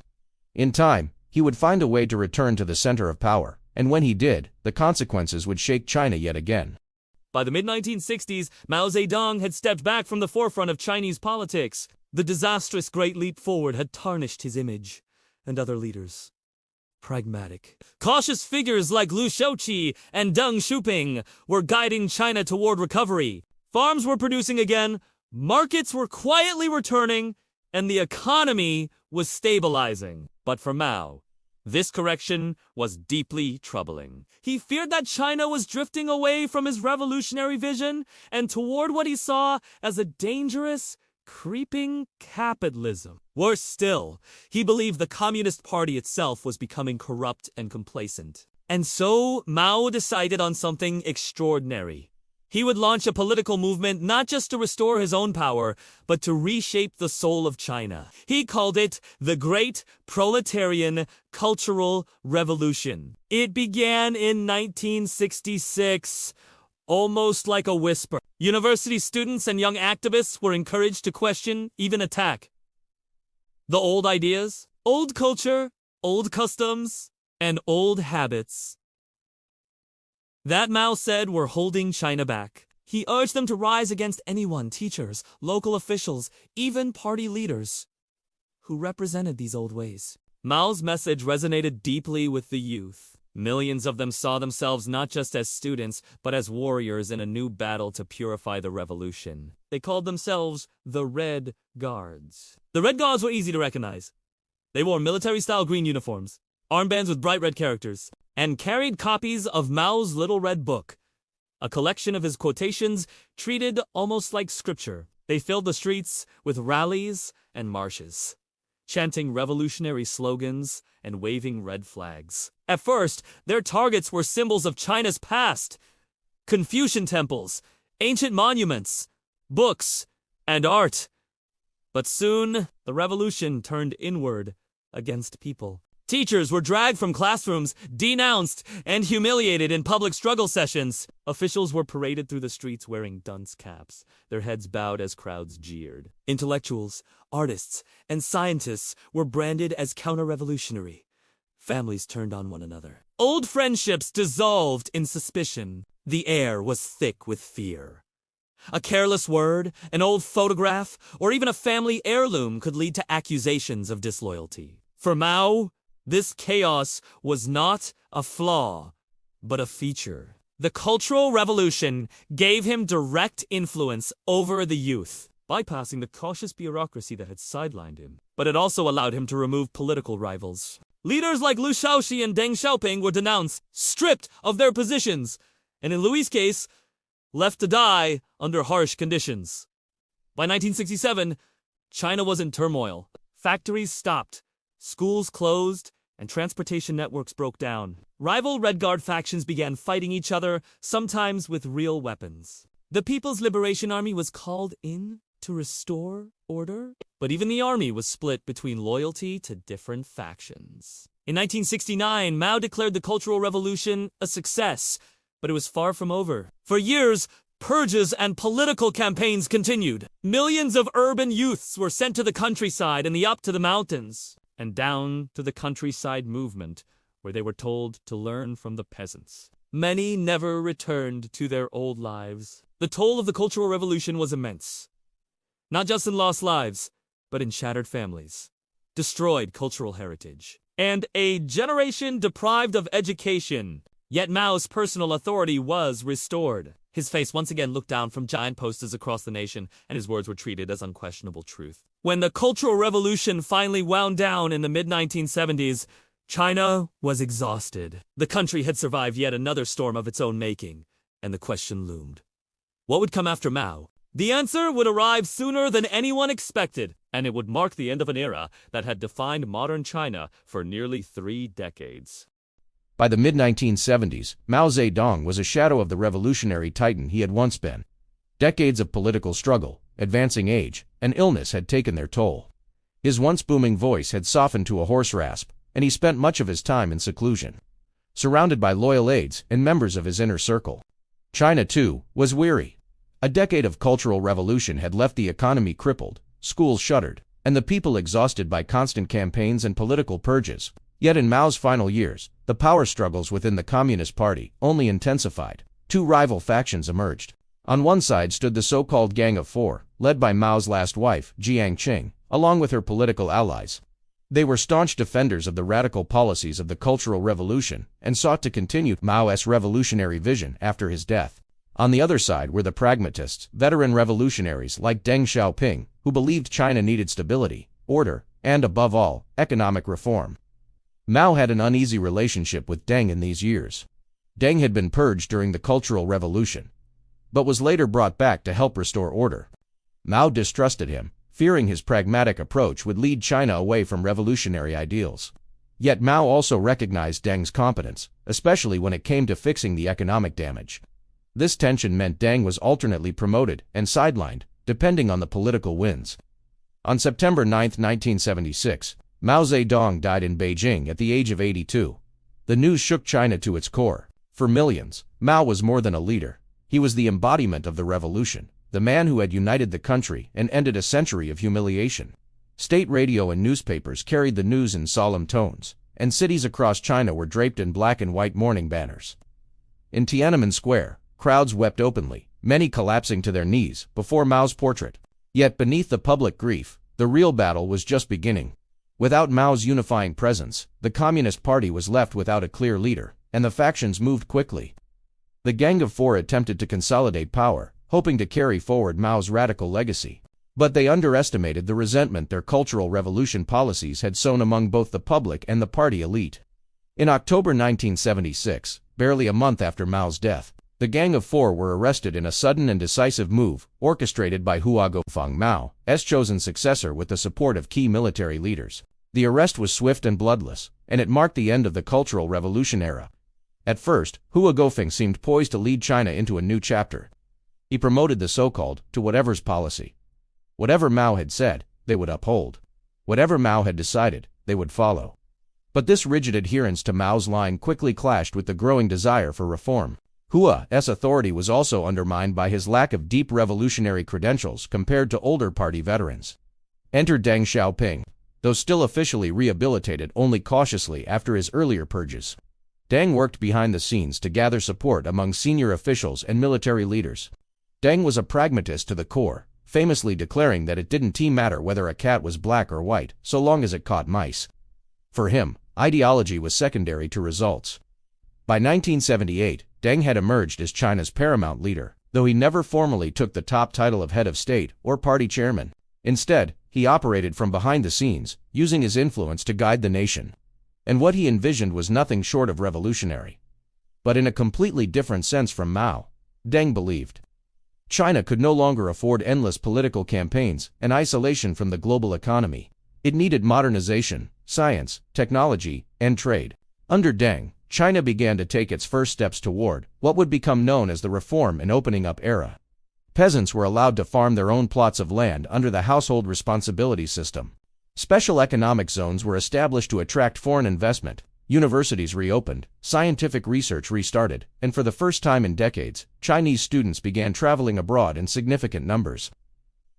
Speaker 1: In time, he would find a way to return to the center of power, and when he did, the consequences would shake China yet again.
Speaker 2: By the mid-1960s, Mao Zedong had stepped back from the forefront of Chinese politics. The disastrous Great Leap Forward had tarnished his image, and other leaders. Pragmatic, cautious figures like Liu Shaoqi and Deng Xiaoping were guiding China toward recovery. Farms were producing again, markets were quietly returning, and the economy was stabilizing. But for Mao, this correction was deeply troubling. He feared that China was drifting away from his revolutionary vision and toward what he saw as a dangerous, creeping capitalism. Worse still, he believed the Communist Party itself was becoming corrupt and complacent. And so Mao decided on something extraordinary. He would launch a political movement not just to restore his own power, but to reshape the soul of China. He called it the Great Proletarian Cultural Revolution. It began in 1966, almost like a whisper. University students and young activists were encouraged to question, even attack, the old ideas, old culture, old customs, and old habits that Mao said were holding China back. He urged them to rise against anyone, teachers, local officials, even party leaders, who represented these old ways. Mao's message resonated deeply with the youth. Millions of them saw themselves not just as students, but as warriors in a new battle to purify the revolution. They called themselves the Red Guards. The Red Guards were easy to recognize. They wore military-style green uniforms, armbands with bright red characters, and carried copies of Mao's Little Red Book, a collection of his quotations treated almost like scripture. They filled the streets with rallies and marches, chanting revolutionary slogans and waving red flags. At first, their targets were symbols of China's past: Confucian temples, ancient monuments, books, and art. But soon, the revolution turned inward against people. Teachers were dragged from classrooms, denounced, and humiliated in public struggle sessions. Officials were paraded through the streets wearing dunce caps, their heads bowed as crowds jeered. Intellectuals, artists, and scientists were branded as counter-revolutionary. Families turned on one another. Old friendships dissolved in suspicion. The air was thick with fear. A careless word, an old photograph, or even a family heirloom could lead to accusations of disloyalty. For Mao, this chaos was not a flaw, but a feature. The Cultural Revolution gave him direct influence over the youth, bypassing the cautious bureaucracy that had sidelined him. But it also allowed him to remove political rivals. Leaders like Liu Shaoxi and Deng Xiaoping were denounced, stripped of their positions, and in Louis' case, left to die under harsh conditions. By 1967, China was in turmoil. Factories stopped, schools closed, and transportation networks broke down. Rival Red Guard factions began fighting each other, sometimes with real weapons. The People's Liberation Army was called in to restore order, but even the army was split between loyalty to different factions. In 1969, Mao declared the Cultural Revolution a success, but it was far from over. For years, purges and political campaigns continued. Millions of urban youths were sent to the countryside and up to the mountains, and down to the countryside movement, where they were told to learn from the peasants. Many never returned to their old lives. The toll of the Cultural Revolution was immense. Not just in lost lives, but in shattered families, destroyed cultural heritage, and a generation deprived of education. Yet Mao's personal authority was restored. His face once again looked down from giant posters across the nation, and his words were treated as unquestionable truth. When the Cultural Revolution finally wound down in the mid-1970s, China was exhausted. The country had survived yet another storm of its own making, and the question loomed: what would come after Mao? The answer would arrive sooner than anyone expected, and it would mark the end of an era that had defined modern China for nearly 3 decades.
Speaker 1: By the mid-1970s, Mao Zedong was a shadow of the revolutionary titan he had once been. Decades of political struggle, advancing age, and illness had taken their toll. His once booming voice had softened to a hoarse rasp, and he spent much of his time in seclusion, surrounded by loyal aides and members of his inner circle. China, too, was weary. A decade of cultural revolution had left the economy crippled, schools shuttered, and the people exhausted by constant campaigns and political purges. Yet in Mao's final years, the power struggles within the Communist Party only intensified. 2 rival factions emerged. On one side stood the so-called Gang of Four, led by Mao's last wife, Jiang Qing, along with her political allies. They were staunch defenders of the radical policies of the Cultural Revolution and sought to continue Mao's revolutionary vision after his death. On the other side were the pragmatists, veteran revolutionaries like Deng Xiaoping, who believed China needed stability, order, and above all, economic reform. Mao had an uneasy relationship with Deng in these years. Deng had been purged during the Cultural Revolution, but was later brought back to help restore order. Mao distrusted him, fearing his pragmatic approach would lead China away from revolutionary ideals. Yet Mao also recognized Deng's competence, especially when it came to fixing the economic damage. This tension meant Deng was alternately promoted and sidelined, depending on the political winds. On September 9, 1976, Mao Zedong died in Beijing at the age of 82. The news shook China to its core. For millions, Mao was more than a leader. He was the embodiment of the revolution, the man who had united the country and ended a century of humiliation. State radio and newspapers carried the news in solemn tones, and cities across China were draped in black and white mourning banners. In Tiananmen Square, crowds wept openly, many collapsing to their knees before Mao's portrait. Yet beneath the public grief, the real battle was just beginning. Without Mao's unifying presence, the Communist Party was left without a clear leader, and the factions moved quickly. The Gang of Four attempted to consolidate power, hoping to carry forward Mao's radical legacy. But they underestimated the resentment their cultural revolution policies had sown among both the public and the party elite. In October 1976, barely a month after Mao's death, the Gang of Four were arrested in a sudden and decisive move, orchestrated by Huagofeng, Mao's chosen successor, with the support of key military leaders. The arrest was swift and bloodless, and it marked the end of the Cultural Revolution era. At first, Huagofeng seemed poised to lead China into a new chapter. He promoted the so-called to-whatever's policy. Whatever Mao had said, they would uphold. Whatever Mao had decided, they would follow. But this rigid adherence to Mao's line quickly clashed with the growing desire for reform. Hua's authority was also undermined by his lack of deep revolutionary credentials compared to older party veterans. Enter Deng Xiaoping, though still officially rehabilitated only cautiously after his earlier purges. Deng worked behind the scenes to gather support among senior officials and military leaders. Deng was a pragmatist to the core, famously declaring that it didn't matter whether a cat was black or white, so long as it caught mice. For him, ideology was secondary to results. By 1978, Deng had emerged as China's paramount leader, though he never formally took the top title of head of state or party chairman. Instead, he operated from behind the scenes, using his influence to guide the nation. And what he envisioned was nothing short of revolutionary. But in a completely different sense from Mao, Deng believed China could no longer afford endless political campaigns and isolation from the global economy. It needed modernization, science, technology, and trade. Under Deng, China began to take its first steps toward what would become known as the Reform and Opening Up era. Peasants were allowed to farm their own plots of land under the household responsibility system. Special economic zones were established to attract foreign investment. Universities reopened, scientific research restarted, and for the first time in decades, Chinese students began traveling abroad in significant numbers.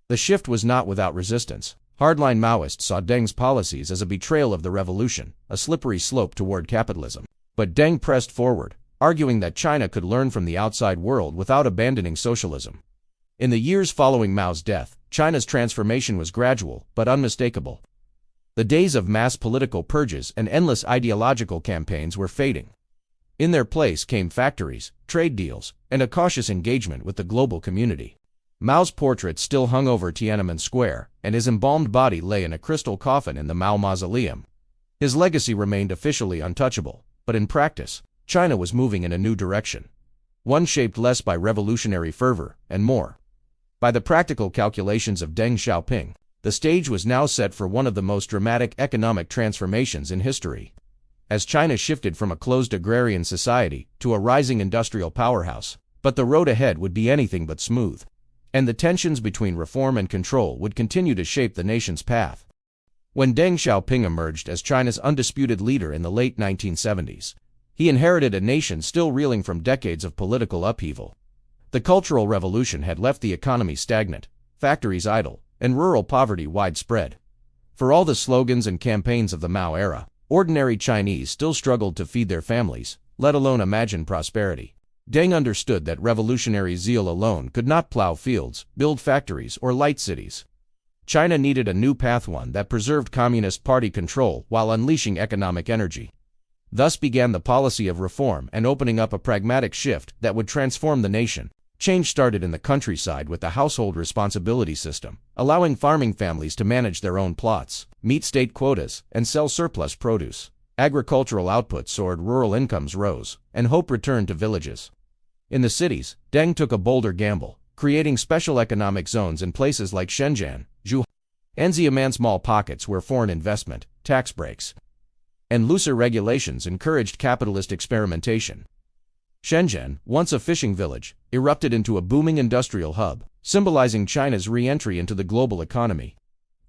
Speaker 1: The shift was not without resistance. Hardline Maoists saw Deng's policies as a betrayal of the revolution, a slippery slope toward capitalism. But Deng pressed forward, arguing that China could learn from the outside world without abandoning socialism. In the years following Mao's death, China's transformation was gradual but unmistakable. The days of mass political purges and endless ideological campaigns were fading. In their place came factories, trade deals, and a cautious engagement with the global community. Mao's portrait still hung over Tiananmen Square, and his embalmed body lay in a crystal coffin in the Mao Mausoleum. His legacy remained officially untouchable, but in practice, China was moving in a new direction. One shaped less by revolutionary fervor and more by the practical calculations of Deng Xiaoping. The stage was now set for one of the most dramatic economic transformations in history. As China shifted from a closed agrarian society to a rising industrial powerhouse, but the road ahead would be anything but smooth. And the tensions between reform and control would continue to shape the nation's path. When Deng Xiaoping emerged as China's undisputed leader in the late 1970s, he inherited a nation still reeling from decades of political upheaval. The Cultural Revolution had left the economy stagnant, factories idle, and rural poverty widespread. For all the slogans and campaigns of the Mao era, ordinary Chinese still struggled to feed their families, let alone imagine prosperity. Deng understood that revolutionary zeal alone could not plow fields, build factories, or light cities. China needed a new path, one that preserved Communist Party control while unleashing economic energy. Thus began the policy of reform and opening up, a pragmatic shift that would transform the nation. Change started in the countryside with the household responsibility system, allowing farming families to manage their own plots, meet state quotas, and sell surplus produce. Agricultural output soared, rural incomes rose, and hope returned to villages. In the cities, Deng took a bolder gamble, creating special economic zones in places like Shenzhen, Zhuhai, and Xiamen. Small pockets where foreign investment, tax breaks, and looser regulations encouraged capitalist experimentation. Shenzhen, once a fishing village, erupted into a booming industrial hub, symbolizing China's re-entry into the global economy.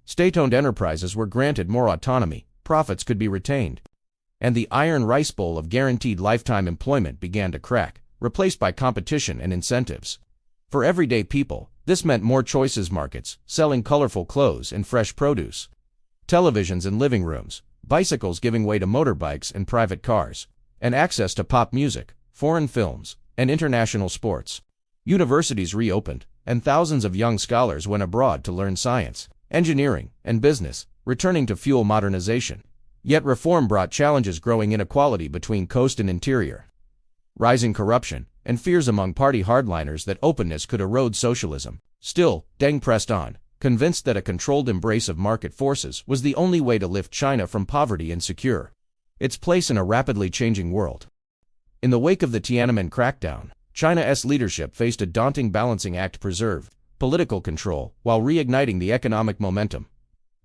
Speaker 1: State-owned enterprises were granted more autonomy, profits could be retained, and the iron rice bowl of guaranteed lifetime employment began to crack, replaced by competition and incentives. For everyday people, this meant more choices markets, selling colorful clothes and fresh produce, televisions in living rooms, bicycles giving way to motorbikes and private cars, and access to pop music, foreign films, and international sports. Universities reopened, and thousands of young scholars went abroad to learn science, engineering, and business, returning to fuel modernization. Yet reform brought challenges: growing inequality between coast and interior, rising corruption, and fears among party hardliners that openness could erode socialism. Still, Deng pressed on, convinced that a controlled embrace of market forces was the only way to lift China from poverty and secure its place in a rapidly changing world. In the wake of the Tiananmen crackdown, China's leadership faced a daunting balancing act: preserve political control while reigniting the economic momentum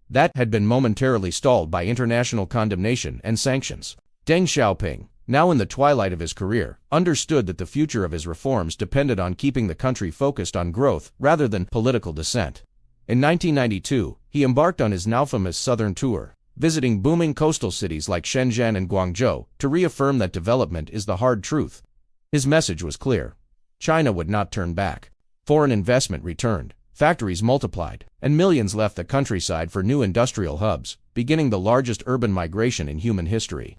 Speaker 1: that had been momentarily stalled by international condemnation and sanctions. Deng Xiaoping, now in the twilight of his career, understood that the future of his reforms depended on keeping the country focused on growth rather than political dissent. In 1992, he embarked on his now famous southern tour, visiting booming coastal cities like Shenzhen and Guangzhou to reaffirm that development is the hard truth. His message was clear: China would not turn back. Foreign investment returned, factories multiplied, and millions left the countryside for new industrial hubs, beginning the largest urban migration in human history.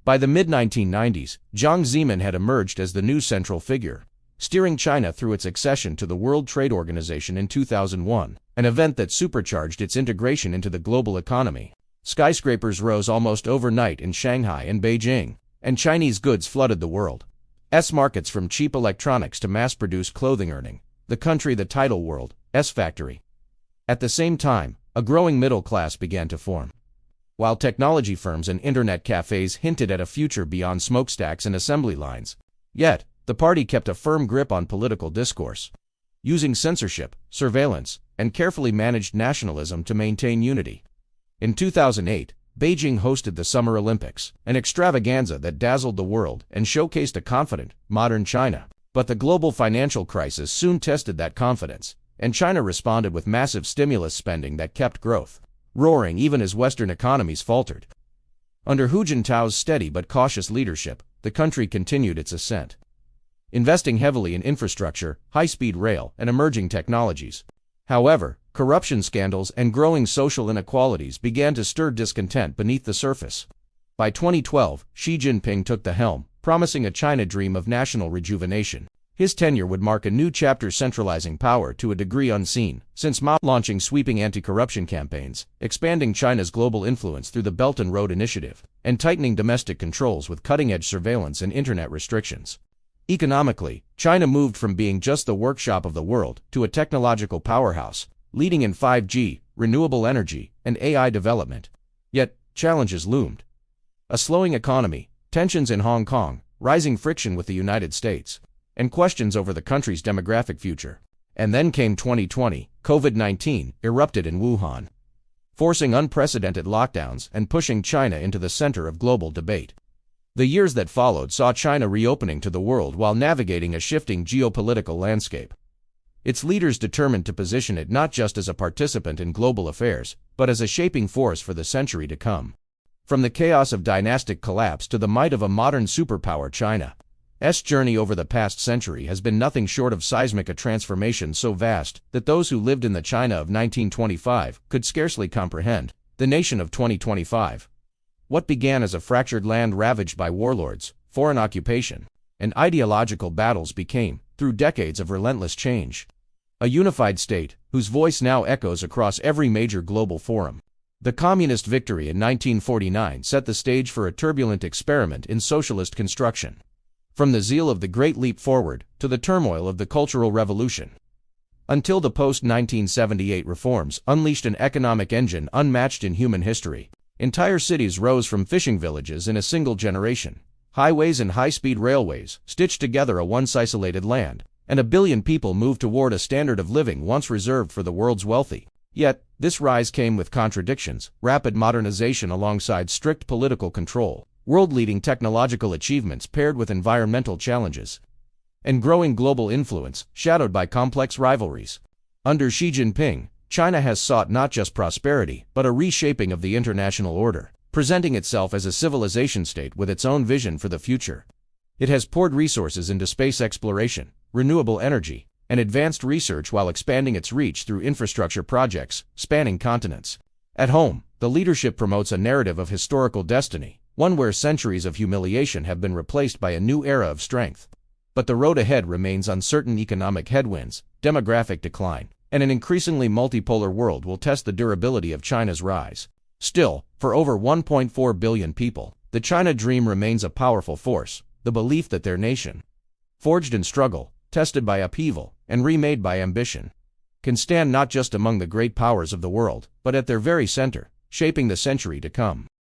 Speaker 1: By the mid-1990s, Jiang Zemin had emerged as the new central figure, steering China through its accession to the World Trade Organization in 2001, an event that supercharged its integration into the global economy. Skyscrapers rose almost overnight in Shanghai and Beijing, and Chinese goods flooded the world's markets, from cheap electronics to mass-produced clothing, earning the country the title world's factory. At the same time, a growing middle class began to form. While technology firms and internet cafes hinted at a future beyond smokestacks and assembly lines, yet the party kept a firm grip on political discourse, using censorship, surveillance, and carefully managed nationalism to maintain unity. In 2008, Beijing hosted the Summer Olympics, an extravaganza that dazzled the world and showcased a confident, modern China. But the global financial crisis soon tested that confidence, and China responded with massive stimulus spending that kept growth roaring even as Western economies faltered. Under Hu Jintao's steady but cautious leadership, the country continued its ascent, investing heavily in infrastructure, high-speed rail, and emerging technologies. However, corruption scandals and growing social inequalities began to stir discontent beneath the surface. By 2012, Xi Jinping took the helm, promising a China dream of national rejuvenation. His tenure would mark a new chapter, centralizing power to a degree unseen since Mao, launching sweeping anti-corruption campaigns, expanding China's global influence through the Belt and Road Initiative, and tightening domestic controls with cutting-edge surveillance and internet restrictions. Economically, China moved from being just the workshop of the world to a technological powerhouse, leading in 5G, renewable energy, and AI development. Yet, challenges loomed. A slowing economy, tensions in Hong Kong, rising friction with the United States, and questions over the country's demographic future. And then came 2020, COVID-19 erupted in Wuhan, forcing unprecedented lockdowns and pushing China into the center of global debate. The years that followed saw China reopening to the world while navigating a shifting geopolitical landscape. Its leaders determined to position it not just as a participant in global affairs, but as a shaping force for the century to come. From the chaos of dynastic collapse to the might of a modern superpower, China's journey over the past century has been nothing short of seismic, a transformation so vast that those who lived in the China of 1925 could scarcely comprehend the nation of 2025. What began as a fractured land ravaged by warlords, foreign occupation, and ideological battles became, through decades of relentless change, a unified state whose voice now echoes across every major global forum. The communist victory in 1949 set the stage for a turbulent experiment in socialist construction. From the zeal of the Great Leap Forward to the turmoil of the Cultural Revolution, until the post-1978 reforms unleashed an economic engine unmatched in human history. Entire cities rose from fishing villages in a single generation. Highways and high-speed railways stitched together a once isolated land, and 1 billion people moved toward a standard of living once reserved for the world's wealthy. Yet, this rise came with contradictions: rapid modernization alongside strict political control, world-leading technological achievements paired with environmental challenges, and growing global influence, shadowed by complex rivalries. Under Xi Jinping, China has sought not just prosperity, but a reshaping of the international order, presenting itself as a civilization state with its own vision for the future. It has poured resources into space exploration, renewable energy, and advanced research while expanding its reach through infrastructure projects spanning continents. At home, the leadership promotes a narrative of historical destiny, one where centuries of humiliation have been replaced by a new era of strength. But the road ahead remains uncertain. Economic headwinds, demographic decline, and an increasingly multipolar world will test the durability of China's rise. Still, for over 1.4 billion people, the China dream remains a powerful force, the belief that their nation, forged in struggle, tested by upheaval, and remade by ambition, can stand not just among the great powers of the world, but at their very center, shaping the century to come.